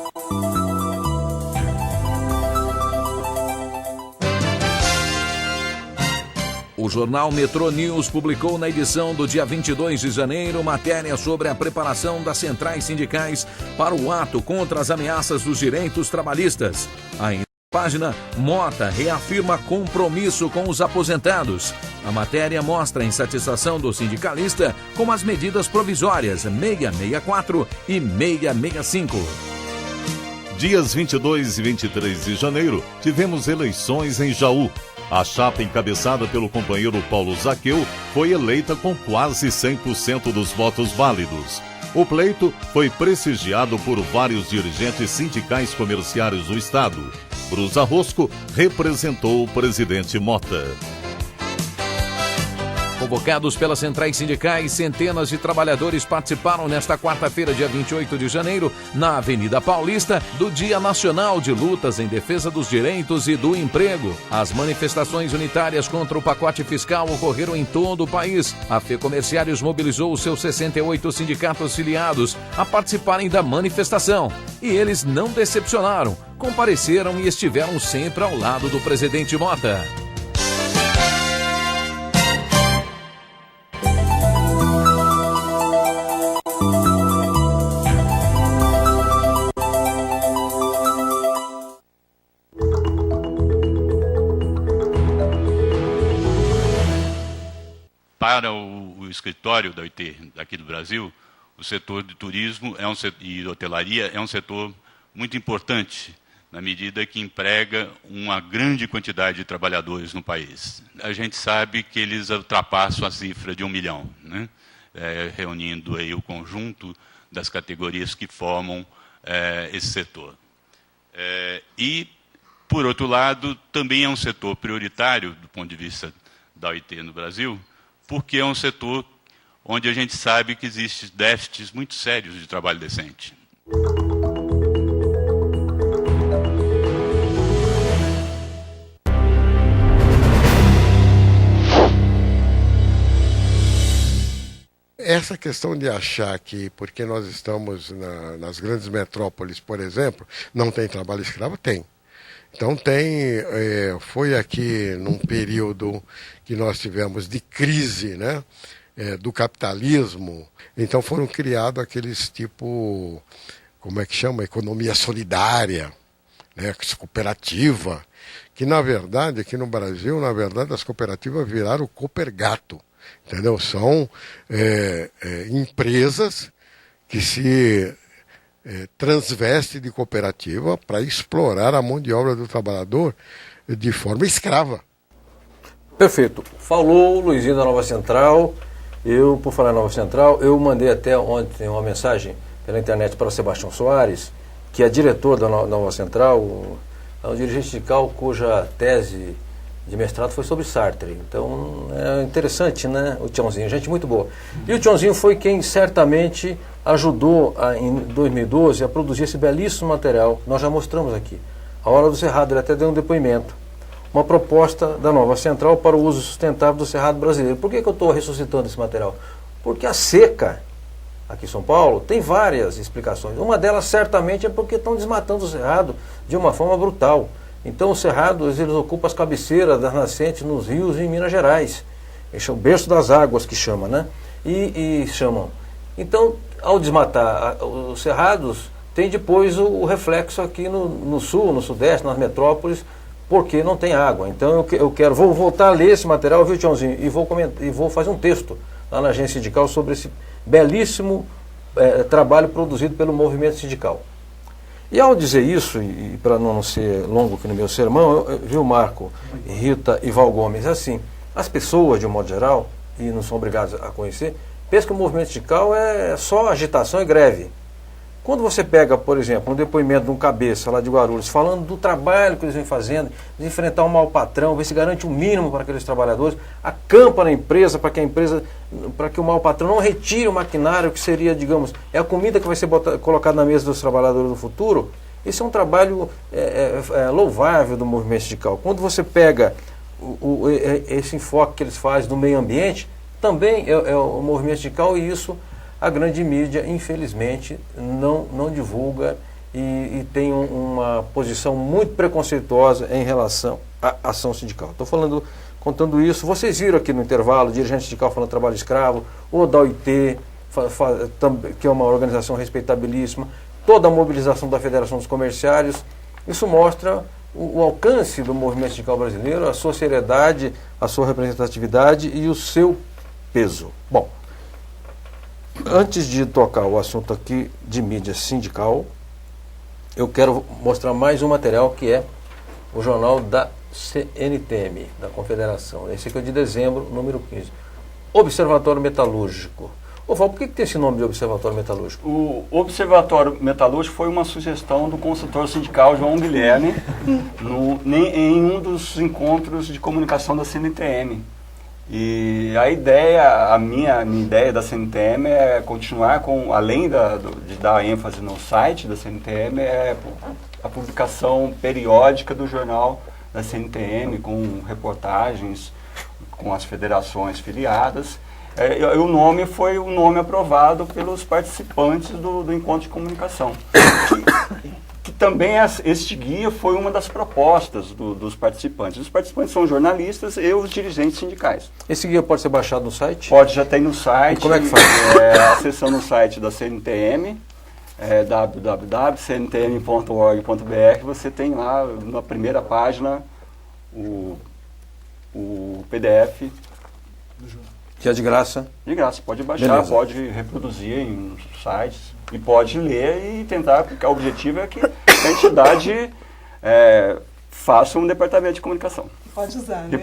O jornal Metrô News publicou na edição do dia 22 de janeiro matéria sobre a preparação das centrais sindicais para o ato contra as ameaças dos direitos trabalhistas. Ainda na página, Mota reafirma compromisso com os aposentados. A matéria mostra a insatisfação do sindicalista com as medidas provisórias 664 e 665. Dias 22 e 23 de janeiro, tivemos eleições em Jaú. A chapa encabeçada pelo companheiro Paulo Zaqueu foi eleita com quase 100% dos votos válidos. O pleito foi prestigiado por vários dirigentes sindicais comerciários do estado. Brusa Rosco representou o presidente Mota. Convocados pelas centrais sindicais, centenas de trabalhadores participaram nesta quarta-feira, dia 28 de janeiro, na Avenida Paulista, do Dia Nacional de Lutas em Defesa dos Direitos e do Emprego. As manifestações unitárias contra o pacote fiscal ocorreram em todo o país. A FEComerciários mobilizou os seus 68 sindicatos filiados a participarem da manifestação. E eles não decepcionaram, compareceram e estiveram sempre ao lado do presidente Mota. Para o escritório da OIT aqui do Brasil, o setor de turismo e hotelaria é um setor muito importante, na medida que emprega uma grande quantidade de trabalhadores no país. A gente sabe que eles ultrapassam a cifra de 1 milhão, né? Reunindo aí o conjunto das categorias que formam esse setor. E, por outro lado, também é um setor prioritário do ponto de vista da OIT no Brasil, porque é um setor onde a gente sabe que existem déficits muito sérios de trabalho decente. essa questão de achar que, porque nós estamos nas grandes metrópoles, por exemplo, não tem trabalho escravo, tem. Então foi aqui num período que nós tivemos de crise, né, do capitalismo, então foram criados aqueles tipo, como é que chama, economia solidária, né, cooperativa, que na verdade, aqui no Brasil, na verdade, as cooperativas viraram Coopergato, entendeu? São empresas que se transvestem de cooperativa para explorar a mão de obra do trabalhador de forma escrava. Perfeito. Falou o Luizinho da Nova Central. Eu, por falar em Nova Central, eu mandei até ontem uma mensagem pela internet para o Sebastião Soares, que é diretor da Nova Central, é um dirigente sindical cuja tese de mestrado foi sobre Sartre. Então, é interessante, né, o Tiãozinho, gente muito boa. E o Tiãozinho foi quem certamente ajudou, em 2012, a produzir esse belíssimo material. Nós já mostramos aqui. A Hora do Cerrado, ele até deu um depoimento. Uma proposta da Nova Central para o uso sustentável do cerrado brasileiro. Por que eu estou ressuscitando esse material? Porque a seca aqui em São Paulo tem várias explicações. Uma delas certamente é porque estão desmatando o cerrado de uma forma brutal. Então os cerrados, eles ocupam as cabeceiras das nascentes nos rios em Minas Gerais. Esse é o berço das águas que chama, né? E chamam. Então, ao desmatar os cerrados, tem depois o reflexo aqui no sul, no sudeste, nas metrópoles, porque não tem água. Então vou voltar a ler esse material, viu, Tiãozinho? E vou fazer um texto lá na agência sindical sobre esse belíssimo trabalho produzido pelo movimento sindical. E ao dizer isso, e para não ser longo aqui no meu sermão, viu, Marco, Rita e Val Gomes, assim, as pessoas, de um modo geral, e não são obrigadas a conhecer, pensam que o movimento sindical é só agitação e greve. Quando você pega, por exemplo, um depoimento de um cabeça lá de Guarulhos, falando do trabalho que eles vêm fazendo, de enfrentar um mau patrão, ver se garante o mínimo para aqueles trabalhadores, acampa na empresa para que o mau patrão não retire o maquinário que seria, digamos, é a comida que vai ser colocada na mesa dos trabalhadores do futuro. Esse é um trabalho louvável do movimento sindical. Quando você pega esse enfoque que eles fazem do meio ambiente, também é o movimento sindical, e isso a grande mídia, infelizmente, não divulga e tem uma posição muito preconceituosa em relação à ação sindical. Estou contando isso. Vocês viram aqui no intervalo, dirigente sindical falando de trabalho escravo, ou da OIT, que é uma organização respeitabilíssima, toda a mobilização da Federação dos Comerciários. Isso mostra o alcance do movimento sindical brasileiro, a sua seriedade, a sua representatividade e o seu peso. Bom, antes de tocar o assunto aqui de mídia sindical, eu quero mostrar mais um material que é o jornal da CNTM, da Confederação. Esse aqui é de dezembro, número 15. Observatório Metalúrgico. Ô Val, por que tem esse nome de Observatório Metalúrgico? O Observatório Metalúrgico foi uma sugestão do consultor sindical João Guilherme em um dos encontros de comunicação da CNTM. E a minha ideia da CNTM é continuar além de dar ênfase no site da CNTM, é a publicação periódica do jornal da CNTM, com reportagens com as federações filiadas. O nome foi o nome aprovado pelos participantes do encontro de comunicação. Que também este guia foi uma das propostas dos participantes. Os participantes são jornalistas e os dirigentes sindicais. Esse guia pode ser baixado no site? Pode, já tem no site. E como é que faz? Acessando o site da CNTM, www.cntm.org.br, você tem lá na primeira página o PDF. Que é de graça? De graça, pode baixar, beleza. Pode reproduzir em sites e pode ler e tentar, porque o objetivo é que a entidade faça um departamento de comunicação. Pode usar, né?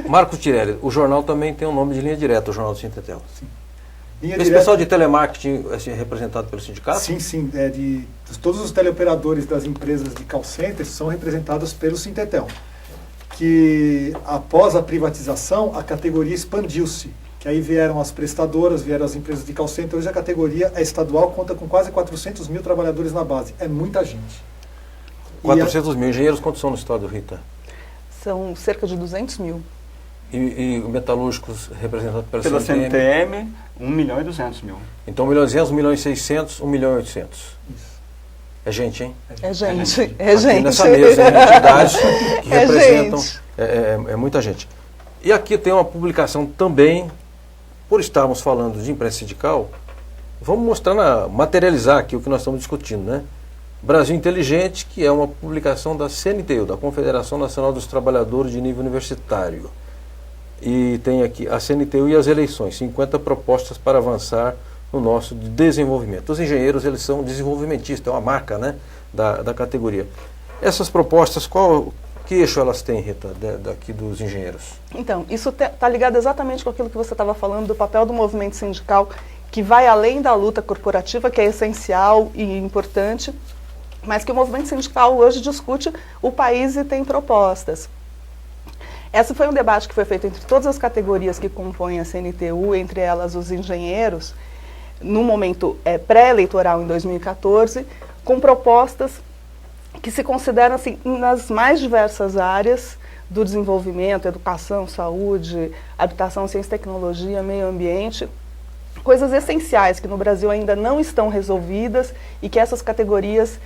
Marcos Tirelli, o jornal também tem um nome de linha direta, o Jornal do Sintetel. Sim. Esse pessoal de telemarketing é representado pelo sindicato? Sim, sim. Todos os teleoperadores das empresas de call centers são representados pelo Sintetel. Que após a privatização, a categoria expandiu-se. Que aí vieram as prestadoras, vieram as empresas de call center. Hoje a categoria é estadual, conta com quase 400 mil trabalhadores na base. É muita gente. 400 mil engenheiros, quantos são no estado, Rita? São cerca de 200 mil. E metalúrgicos representados Pela CNTM, 1.200.000. Então 1.200.000, 1.600.000, 1.800.000. É gente, hein? É gente, Aqui Nessa mesa, entidades que É representam, gente. é muita gente. E aqui tem uma publicação também, por estarmos falando de imprensa sindical, vamos mostrar, materializar aqui o que nós estamos discutindo, né? Brasil Inteligente, que é uma publicação da CNTU, da Confederação Nacional dos Trabalhadores de Nível Universitário. E tem aqui a CNTU e as eleições, 50 propostas para avançar no nosso desenvolvimento. Os engenheiros, eles são desenvolvimentistas, é uma marca, né, da categoria. Essas propostas, que eixo elas têm, Rita, daqui dos engenheiros? Então, isso está ligado exatamente com aquilo que você estava falando do papel do movimento sindical, que vai além da luta corporativa, que é essencial e importante, mas que o movimento sindical hoje discute o país e tem propostas. Esse foi um debate que foi feito entre todas as categorias que compõem a CNTU, entre elas os engenheiros, no momento pré-eleitoral em 2014, com propostas que se consideram assim, nas mais diversas áreas do desenvolvimento, educação, saúde, habitação, ciência e tecnologia, meio ambiente, coisas essenciais que no Brasil ainda não estão resolvidas e que essas categorias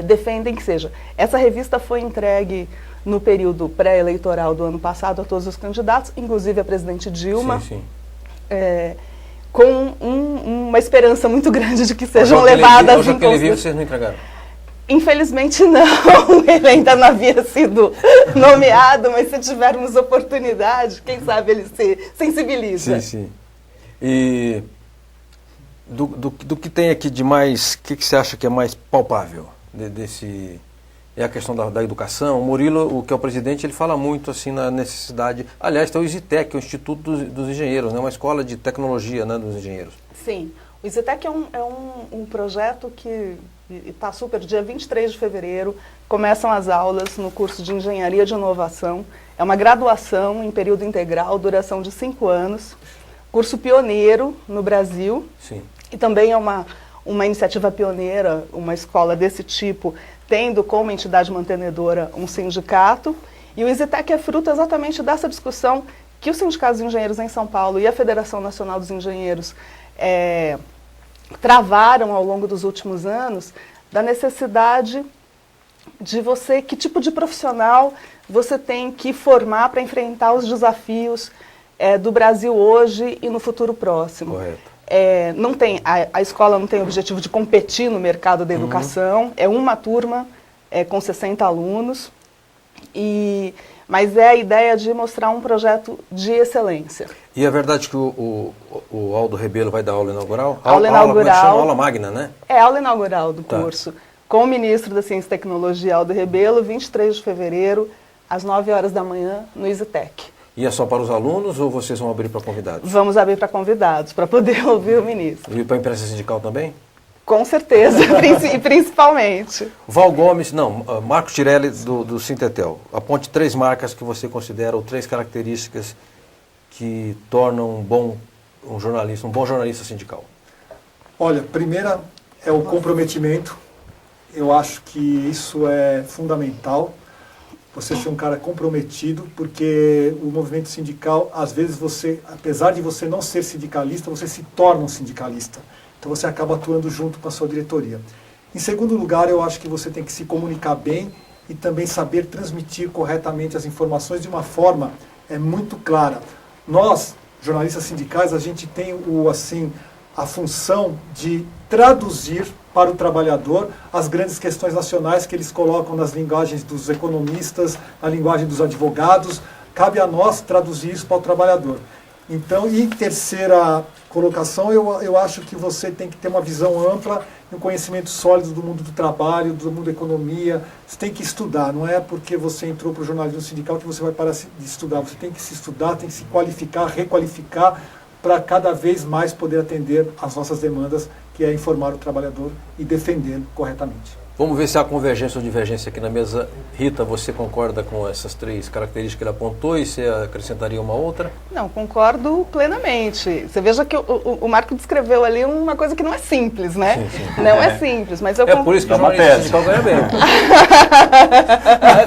defendem que seja. Essa revista foi entregue no período pré-eleitoral do ano passado a todos os candidatos, inclusive a presidente Dilma, Sim. com uma esperança muito grande de que sejam levadas em consideração. Vocês não entregaram? Infelizmente não, ele ainda não havia sido nomeado, mas se tivermos oportunidade, quem sabe ele se sensibiliza. Sim. E do que tem aqui de mais, o que você acha que é mais palpável desse... É a questão da educação. O Murilo, que é o presidente, ele fala muito assim na necessidade... Aliás, tem o ISITEC, que é o Instituto dos Engenheiros, né? Uma escola de tecnologia, né, dos engenheiros. Sim, o ISITEC é um projeto que está super... Dia 23 de fevereiro, começam as aulas no curso de Engenharia de Inovação. É uma graduação em período integral, duração de 5 anos. Curso pioneiro no Brasil. Sim. E também é uma iniciativa pioneira, uma escola desse tipo, tendo como entidade mantenedora um sindicato, e o ISITEC é fruto exatamente dessa discussão que os sindicatos de engenheiros em São Paulo e a Federação Nacional dos Engenheiros travaram ao longo dos últimos anos, da necessidade de você, que tipo de profissional você tem que formar para enfrentar os desafios do Brasil hoje e no futuro próximo. Correto. Não tem, a escola não tem o objetivo de competir no mercado da educação, é uma turma com 60 alunos, mas é a ideia de mostrar um projeto de excelência. E é verdade que o Aldo Rebelo vai dar aula inaugural? Aula inaugural. Aula magna, né? É a aula inaugural do curso, com o ministro da Ciência e Tecnologia, Aldo Rebelo, 23 de fevereiro, às 9 horas da manhã, no ISITEC. E é só para os alunos ou vocês vão abrir para convidados? Vamos abrir para convidados, para poder ouvir o ministro. E para a imprensa sindical também? Com certeza, principalmente. Val Gomes, Marco Tirelli do Sintetel. Aponte 3 marcas que você considera, ou 3 características que tornam um bom jornalista sindical. Olha, primeira é o comprometimento. Eu acho que isso é fundamental. Você ser um cara comprometido, porque o movimento sindical, às vezes você, apesar de você não ser sindicalista, você se torna um sindicalista. Então você acaba atuando junto com a sua diretoria. Em segundo lugar, eu acho que você tem que se comunicar bem e também saber transmitir corretamente as informações de uma forma muito clara. Nós, jornalistas sindicais, a gente tem a função de traduzir para o trabalhador as grandes questões nacionais que eles colocam nas linguagens dos economistas, na linguagem dos advogados. Cabe a nós traduzir isso para o trabalhador. Então, em terceira colocação, eu acho que você tem que ter uma visão ampla e um conhecimento sólido do mundo do trabalho, do mundo da economia. Você tem que estudar, não é porque você entrou para o jornalismo sindical que você vai parar de estudar. Você tem que se estudar, tem que se qualificar, requalificar, para cada vez mais poder atender às nossas demandas, que é informar o trabalhador e defendê-lo corretamente. Vamos ver se há convergência ou divergência aqui na mesa. Rita, você concorda com essas 3 características que ele apontou e você acrescentaria uma outra? Não, concordo plenamente. Você veja que o Marco descreveu ali uma coisa que não é simples, né? Sim. Não é simples, mas eu... por isso que o jornalista sindical ganha bem.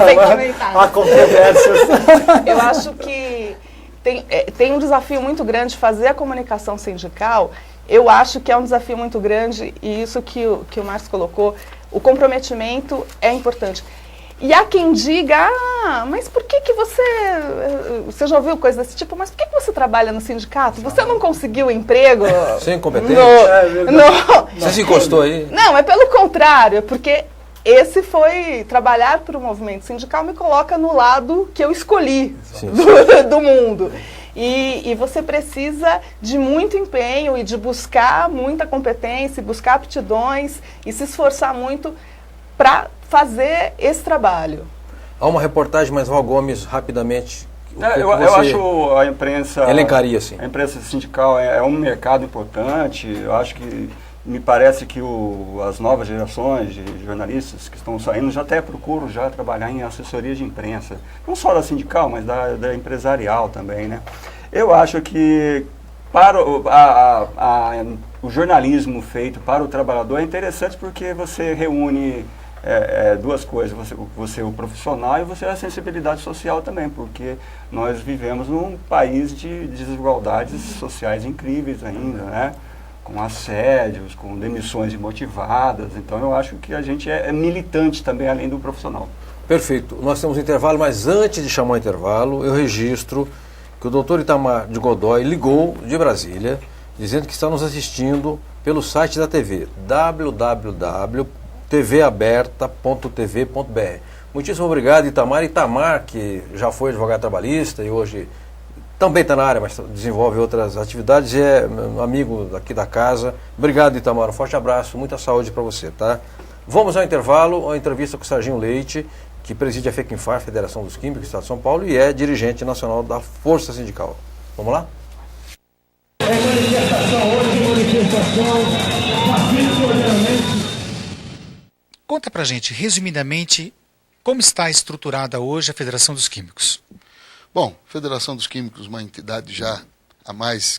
Sem comentários. Há controvérsias. Eu acho que tem um desafio muito grande. Fazer a comunicação sindical, eu acho que é um desafio muito grande, e isso que o Márcio colocou, o comprometimento é importante. E há quem diga, mas por que você já ouviu coisa desse tipo, mas por que você trabalha no sindicato? Você não conseguiu emprego? Você é incompetente? Você se encostou aí? Não, é pelo contrário, porque trabalhar para o movimento sindical me coloca no lado que eu escolhi do mundo. E você precisa de muito empenho e de buscar muita competência, buscar aptidões e se esforçar muito para fazer esse trabalho. Há uma reportagem, mas Val Gomes, rapidamente. Eu acho a imprensa... Elencaria, assim. A imprensa sindical é um mercado importante. Eu acho que me parece que as novas gerações de jornalistas que estão saindo já até procuram já trabalhar em assessoria de imprensa. Não só da sindical, mas da empresarial também, né? Eu acho que para o jornalismo feito para o trabalhador é interessante porque você reúne duas coisas, você o profissional e você a sensibilidade social também, porque nós vivemos num país de desigualdades sociais incríveis ainda, né? Com assédios, com demissões imotivadas. Então eu acho que a gente é militante também, além do profissional. Perfeito. Nós temos um intervalo, mas antes de chamar o intervalo, eu registro que o doutor Itamar de Godoy ligou de Brasília, dizendo que está nos assistindo pelo site da TV, www.tvaberta.tv.br. Muitíssimo obrigado, Itamar. Itamar, que já foi advogado trabalhista e hoje também está na área, mas desenvolve outras atividades, e é meu amigo aqui da casa. Obrigado, Itamar. Um forte abraço, muita saúde para você, tá? Vamos ao intervalo, a entrevista com o Serginho Leite, que preside a FECINFAR, Federação dos Químicos do Estado de São Paulo, e é dirigente nacional da Força Sindical. Vamos lá? Conta pra gente, resumidamente, como está estruturada hoje a Federação dos Químicos. Bom, a Federação dos Químicos, uma entidade já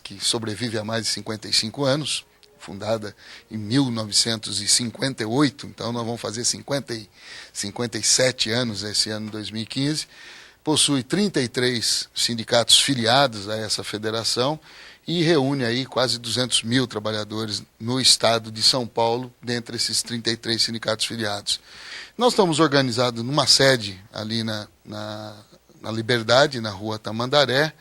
que sobrevive há mais de 55 anos, fundada em 1958, então nós vamos fazer 57 anos esse ano, 2015, possui 33 sindicatos filiados a essa federação e reúne aí quase 200 mil trabalhadores no estado de São Paulo, dentre esses 33 sindicatos filiados. Nós estamos organizados numa sede ali na Liberdade, na rua Tamandaré,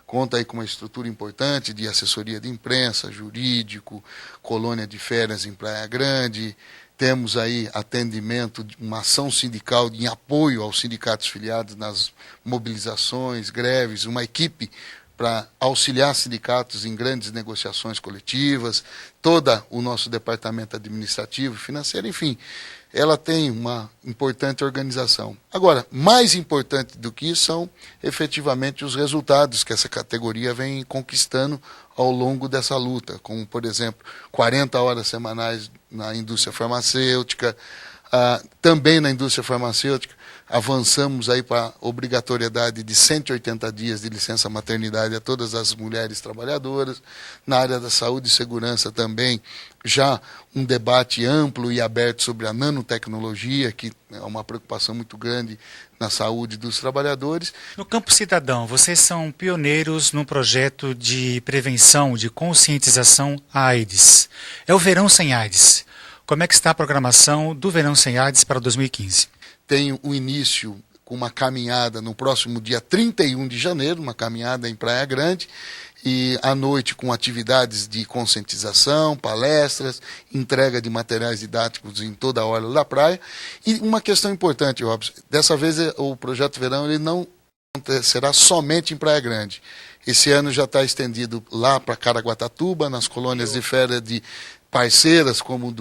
conta aí com uma estrutura importante de assessoria de imprensa, jurídico, colônia de férias em Praia Grande, temos aí atendimento, uma ação sindical em apoio aos sindicatos filiados nas mobilizações, greves, uma equipe para auxiliar sindicatos em grandes negociações coletivas, todo o nosso departamento administrativo, financeiro, enfim, ela tem uma importante organização. Agora, mais importante do que isso são efetivamente os resultados que essa categoria vem conquistando ao longo dessa luta, como, por exemplo, 40 horas semanais na indústria farmacêutica. Também na indústria farmacêutica, avançamos aí para a obrigatoriedade de 180 dias de licença maternidade a todas as mulheres trabalhadoras. Na área da saúde e segurança também, já um debate amplo e aberto sobre a nanotecnologia, que é uma preocupação muito grande na saúde dos trabalhadores. No campo cidadão, vocês são pioneiros num projeto de prevenção, de conscientização à AIDS. É o Verão Sem AIDS. Como é que está a programação do Verão Sem AIDS para 2015? Tem o início com uma caminhada no próximo dia 31 de janeiro, uma caminhada em Praia Grande, e à noite com atividades de conscientização, palestras, entrega de materiais didáticos em toda a orla da praia. E uma questão importante, Robson, dessa vez o Projeto Verão ele não acontecerá somente em Praia Grande. Esse ano já está estendido lá para Caraguatatuba, nas colônias de férias de parceiras como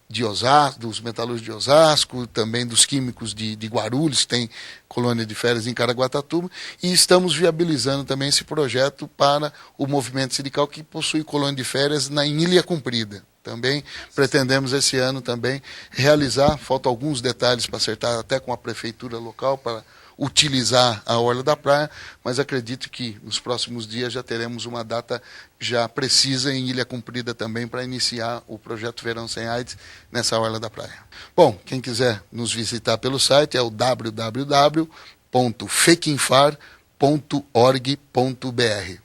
de Osasco, dos metalúrgicos de Osasco, também dos químicos de Guarulhos, que tem colônia de férias em Caraguatatuba, e estamos viabilizando também esse projeto para o movimento sindical que possui colônia de férias em Ilha Comprida. Também pretendemos esse ano também realizar, faltam alguns detalhes para acertar até com a prefeitura local para utilizar a orla da praia, mas acredito que nos próximos dias já teremos uma data já precisa em Ilha Comprida também para iniciar o projeto Verão Sem AIDS nessa orla da praia. Bom, quem quiser nos visitar pelo site é o www.fecinfar.com.br.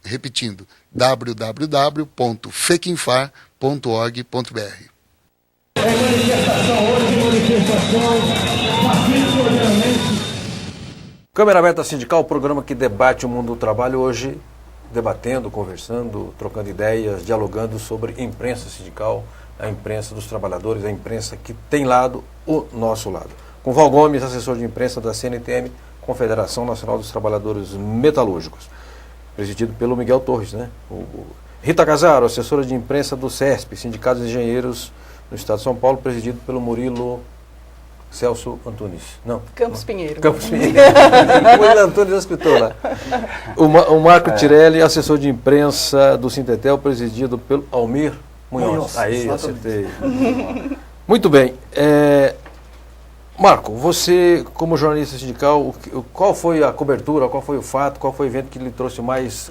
Repetindo, www.fequinfar.org.br. Câmara Aberta Sindical, o programa que debate o mundo do trabalho, hoje debatendo, conversando, trocando ideias, dialogando sobre imprensa sindical, a imprensa dos trabalhadores, a imprensa que tem lado, o nosso lado. Com Val Gomes, assessor de imprensa da CNTM, Confederação Nacional dos Trabalhadores Metalúrgicos, presidido pelo Miguel Torres, né? Rita Casaro, assessora de imprensa do CESP, Sindicato de Engenheiros no Estado de São Paulo, presidido pelo Murilo Celso Antunes. Não. Campos Pinheiro. Campos Pinheiro. Murilo Antunes é o escritor lá. O Marco Tirelli, assessor de imprensa do Sintetel, presidido pelo Almir Munhoz. Aí, acertei. Muito bem. Marco, você, como jornalista sindical, qual foi a cobertura, qual foi o fato, qual foi o evento que lhe trouxe mais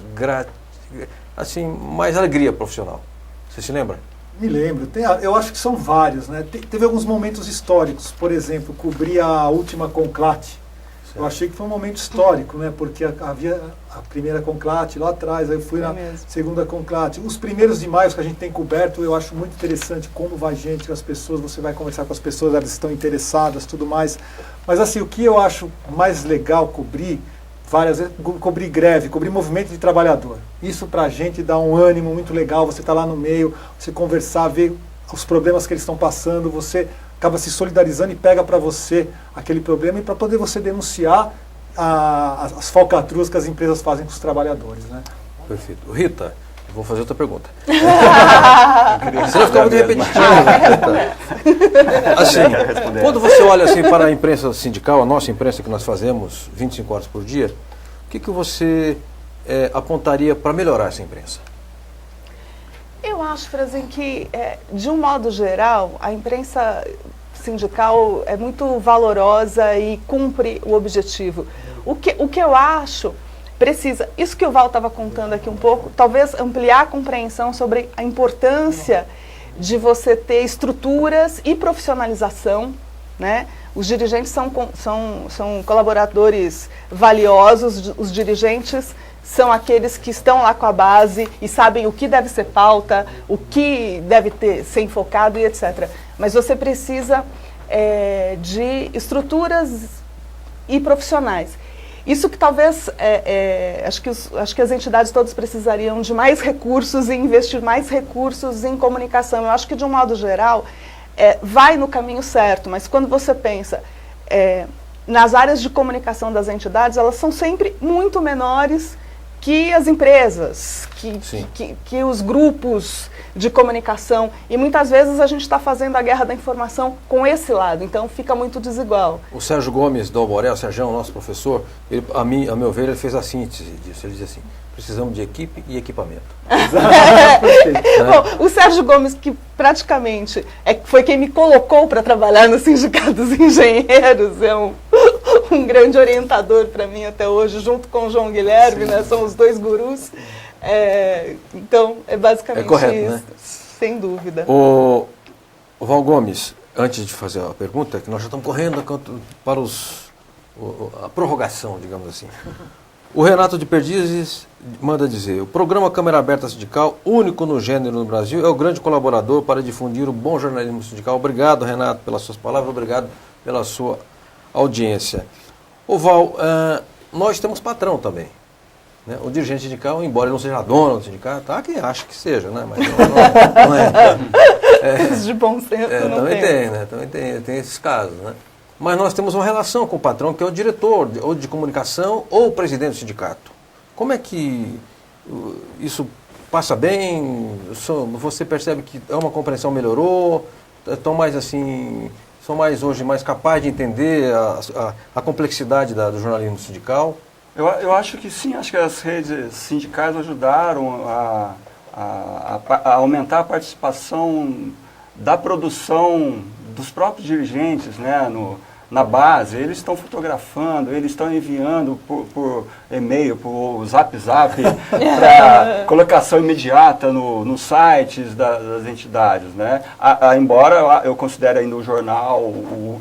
alegria profissional? Você se lembra? Me lembro. Eu acho que são vários, né? Teve alguns momentos históricos. Por exemplo, cobrir a última Conclate. Eu achei que foi um momento histórico, né? Porque havia a primeira Conclate lá atrás, aí eu fui na segunda Conclate. Os primeiros de maio que a gente tem coberto, eu acho muito interessante como vai gente, as pessoas, você vai conversar com as pessoas, elas estão interessadas, tudo mais. Mas assim, o que eu acho mais legal cobrir, várias vezes, cobrir greve, cobrir movimento de trabalhador. Isso pra gente dá um ânimo muito legal, você tá lá no meio, você conversar, ver os problemas que eles estão passando, você acaba se solidarizando e pega para você aquele problema e para poder você denunciar as falcatruas que as empresas fazem com os trabalhadores, né? Perfeito. Rita, eu vou fazer outra pergunta. Você vai ficar muito repetitivo, Rita. Assim, quando você olha assim para a imprensa sindical, a nossa imprensa que nós fazemos 25 horas por dia, o que você apontaria para melhorar essa imprensa? Eu acho, Franzin, que, de um modo geral, a imprensa sindical é muito valorosa e cumpre o objetivo. O que eu acho precisa, isso que o Val estava contando aqui um pouco, talvez ampliar a compreensão sobre a importância de você ter estruturas e profissionalização, né? Os dirigentes são colaboradores valiosos, os dirigentes são aqueles que estão lá com a base e sabem o que deve ser pauta, o que deve ser enfocado e etc. Mas você precisa de estruturas e profissionais. Isso que talvez, acho que as entidades todas precisariam de mais recursos e investir mais recursos em comunicação. Eu acho que, de um modo geral, vai no caminho certo, mas quando você pensa nas áreas de comunicação das entidades, elas são sempre muito menores que as empresas, que os grupos de comunicação, e muitas vezes a gente está fazendo a guerra da informação com esse lado, então fica muito desigual. O Sérgio Gomes do Alboré, o Sérgio, nosso professor, ele, a meu ver, ele fez a síntese disso. Ele diz assim: precisamos de equipe e equipamento. Bom, o Sérgio Gomes, que praticamente foi quem me colocou para trabalhar no Sindicato dos Engenheiros, é um grande orientador para mim até hoje, junto com o João Guilherme, né? São os dois gurus. Então, é basicamente correto, isso, né? sem dúvida. O Val Gomes, antes de fazer a pergunta, que nós já estamos correndo para a prorrogação, digamos assim. O Renato de Perdizes manda dizer: o programa Câmara Aberta Sindical, único no gênero no Brasil, é o grande colaborador para difundir o bom jornalismo sindical. Obrigado, Renato, pelas suas palavras, obrigado pela sua audiência. O Val, nós temos patrão também, né? O dirigente sindical, embora ele não seja dono do sindicato, há quem acha que seja, né? Mas não é. De bom senso não também tem, né? Também tem esses casos, né? Mas nós temos uma relação com o patrão, que é o diretor ou de comunicação ou o presidente do sindicato. Como é que isso passa bem? Você percebe que uma compreensão melhorou? Estão mais assim, são hoje mais capazes de entender a complexidade do jornalismo sindical? Eu acho que sim, acho que as redes sindicais ajudaram a aumentar a participação da produção dos próprios dirigentes, né, na base. Eles estão fotografando, eles estão enviando por e-mail, por zap para colocação imediata nos sites das entidades, né? Embora eu considere ainda o jornal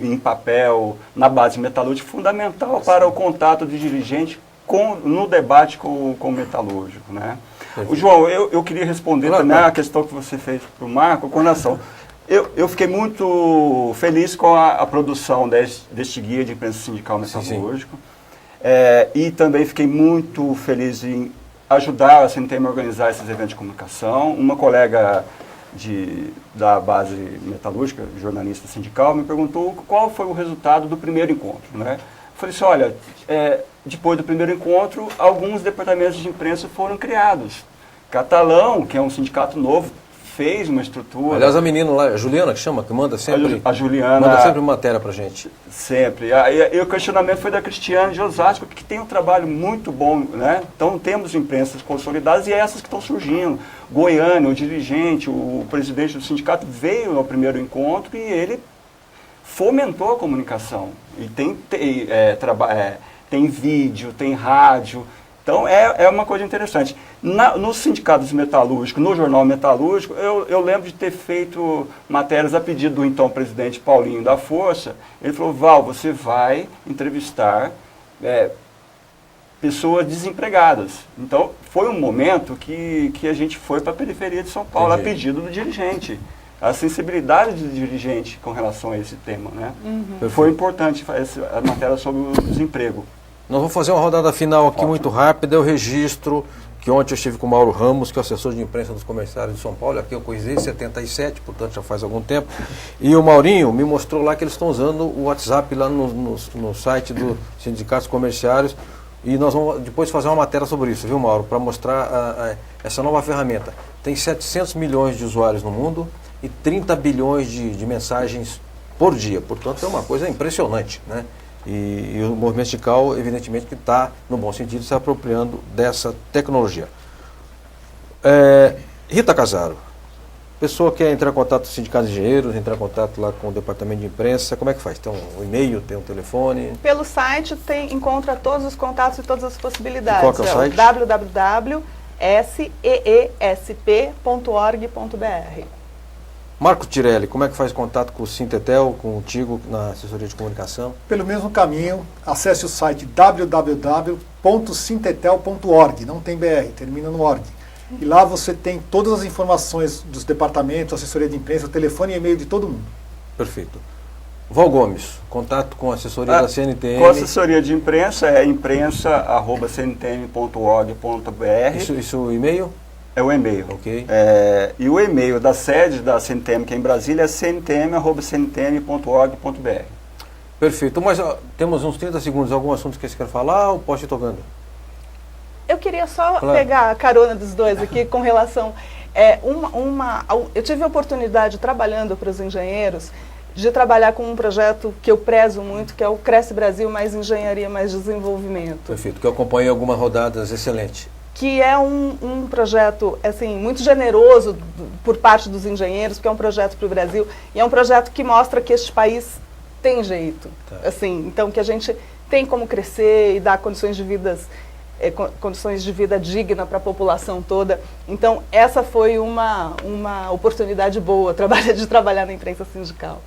em papel, na base metalúrgica, fundamental para o contato de dirigente no debate com o metalúrgico, né? O João, eu queria responder também a questão que você fez para o Marco com relação. Eu fiquei muito feliz com a produção deste guia de imprensa sindical metalúrgico. E também fiquei muito feliz em ajudar a CNTM a organizar esses eventos de comunicação. Uma colega da base metalúrgica, jornalista sindical, me perguntou qual foi o resultado do primeiro encontro, né? Eu falei assim, olha, depois do primeiro encontro, alguns departamentos de imprensa foram criados. Catalão, que é um sindicato novo, fez uma estrutura. Aliás, a menina lá, a Juliana, que manda sempre... A Juliana... Manda sempre matéria pra gente. Sempre. E o questionamento foi da Cristiane de Osasco, que tem um trabalho muito bom, né? Então, temos imprensas consolidadas e essas que estão surgindo. Goiânia, o dirigente, o presidente do sindicato veio ao primeiro encontro e ele fomentou a comunicação. E tem vídeo, tem rádio. Então, é uma coisa interessante. Nos sindicatos metalúrgicos, no jornal metalúrgico, eu lembro de ter feito matérias a pedido do então presidente Paulinho da Força. Ele falou, Val, você vai entrevistar pessoas desempregadas. Então, foi um momento que a gente foi para a periferia de São Paulo, a pedido do dirigente. A sensibilidade do dirigente com relação a esse tema, né? Foi importante a matéria sobre o desemprego. Nós vamos fazer uma rodada final aqui muito rápida. Eu registro que ontem eu estive com o Mauro Ramos, que é o assessor de imprensa dos comerciários de São Paulo. Aqui eu conheci em 77, portanto já faz algum tempo. E o Maurinho me mostrou lá que eles estão usando o WhatsApp lá no site do Sindicatos Comerciários. E nós vamos depois fazer uma matéria sobre isso, viu, Mauro? Para mostrar essa nova ferramenta. Tem 700 milhões de usuários no mundo e 30 bilhões de mensagens por dia. Portanto, é uma coisa impressionante, né? E o movimento sindical, evidentemente, que está, no bom sentido, se apropriando dessa tecnologia. Rita Casaro, pessoa que quer entrar em contato com o Sindicato de Engenheiros, entrar em contato lá com o Departamento de Imprensa, como é que faz? Tem um e-mail, tem um telefone? Pelo site encontra todos os contatos e todas as possibilidades. E qual que é o site? www.seesp.org.br. Marco Tirelli, como é que faz contato com o Sintetel, contigo na assessoria de comunicação? Pelo mesmo caminho, acesse o site www.sintetel.org, não tem BR, termina no org. E lá você tem todas as informações dos departamentos, assessoria de imprensa, o telefone e e-mail de todo mundo. Perfeito. Val Gomes, contato com a assessoria da CNTM. Com a assessoria de imprensa é imprensa@cntm.org.br. Isso o e-mail? É o e-mail. Ok. E o e-mail da sede da CNTM, que é em Brasília, é cntm@cntm.org.br. Perfeito. Mas temos uns 30 segundos. Algum assunto que você quer falar ou posso ir tocando? Eu queria só pegar a carona dos dois aqui com relação... eu tive a oportunidade, trabalhando para os engenheiros, de trabalhar com um projeto que eu prezo muito, que é o Cresce Brasil, mais engenharia, mais desenvolvimento. Perfeito, que eu acompanhei algumas rodadas, excelente. Que é um projeto assim, muito generoso por parte dos engenheiros, porque é um projeto para o Brasil, e é um projeto que mostra que este país tem jeito. Tá. Assim, então, que a gente tem como crescer e dar condições de vida digna para a população toda. Então, essa foi uma oportunidade boa de trabalhar na imprensa sindical.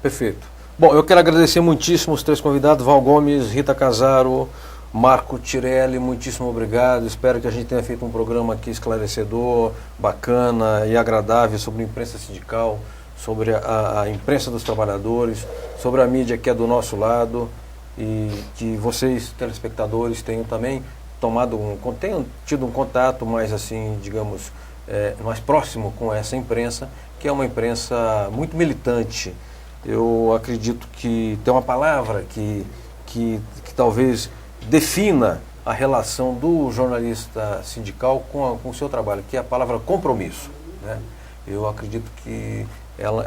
Perfeito. Bom, eu quero agradecer muitíssimo os três convidados, Val Gomes, Rita Casaro, Marco Tirelli, muitíssimo obrigado. Espero que a gente tenha feito um programa aqui esclarecedor, bacana e agradável sobre a imprensa sindical, sobre a imprensa dos trabalhadores, sobre a mídia que é do nosso lado, e que vocês, telespectadores, tenham também tenham tido um contato mais assim, digamos, mais próximo com essa imprensa, que é uma imprensa muito militante. Eu acredito que tem uma palavra que talvez defina a relação do jornalista sindical com o seu trabalho, que é a palavra compromisso, né? Eu acredito que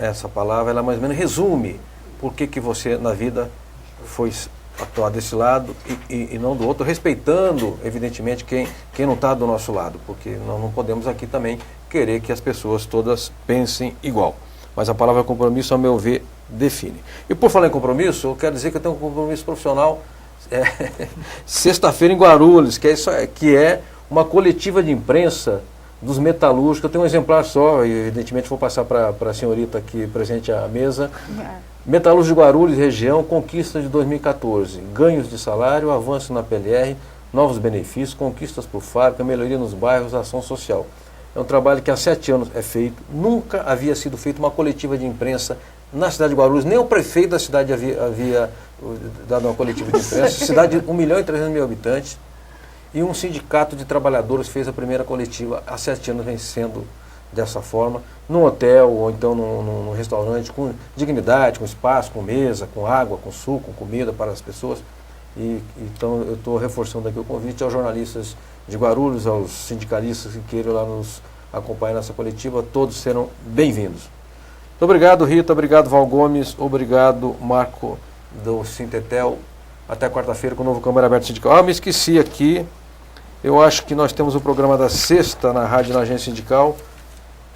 essa palavra mais ou menos resume por que você na vida foi atuar desse lado e não do outro, respeitando evidentemente quem não está do nosso lado, porque nós não podemos aqui também querer que as pessoas todas pensem igual. Mas a palavra compromisso, ao meu ver, define. E por falar em compromisso, eu quero dizer que eu tenho um compromisso profissional sexta-feira em Guarulhos, que é uma coletiva de imprensa dos metalúrgicos. Eu tenho um exemplar só, e evidentemente vou passar para a senhorita aqui presente à mesa. Metalúrgicos de Guarulhos, região, conquista de 2014, ganhos de salário, avanço na PLR, novos benefícios, conquistas por fábrica, melhoria nos bairros, ação social. É um trabalho que há 7 anos é feito, nunca havia sido feita uma coletiva de imprensa na cidade de Guarulhos, nem o prefeito da cidade havia dado uma coletiva de imprensa, cidade de 1.300.000 habitantes, e um sindicato de trabalhadores fez a primeira coletiva, há 7 anos vem sendo dessa forma, num hotel ou então num restaurante, com dignidade, com espaço, com mesa, com água, com suco, com comida para as pessoas. Então eu estou reforçando aqui o convite aos jornalistas de Guarulhos, aos sindicalistas que queiram lá nos acompanhar nessa coletiva, todos serão bem-vindos. Muito obrigado, Rita, obrigado, Val Gomes, obrigado, Marco do Sintetel. Até quarta-feira com o novo Câmara Aberta Sindical. Me esqueci aqui, eu acho que nós temos o programa da sexta na rádio na Agência Sindical.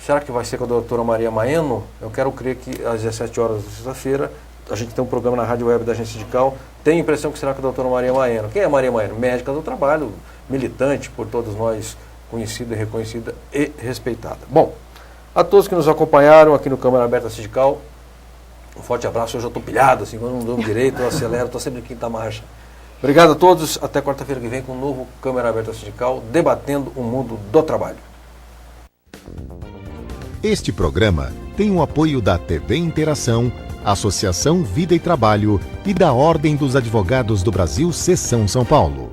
Será que vai ser com a doutora Maria Maeno? Eu quero crer que às 17 horas de sexta-feira a gente tem um programa na rádio web da Agência Sindical. Tenho a impressão que será com a doutora Maria Maeno. Quem é Maria Maeno? Médica do trabalho, militante por todos nós, conhecida, reconhecida e respeitada. Bom, a todos que nos acompanharam aqui no Câmara Aberta Sindical, um forte abraço. Hoje eu estou pilhado, assim, quando não durmo direito, eu acelero, estou sempre em quinta marcha. Obrigado a todos, até quarta-feira que vem com um novo Câmara Aberta Sindical, debatendo o mundo do trabalho. Este programa tem o apoio da TV Interação, Associação Vida e Trabalho e da Ordem dos Advogados do Brasil, Seção São Paulo.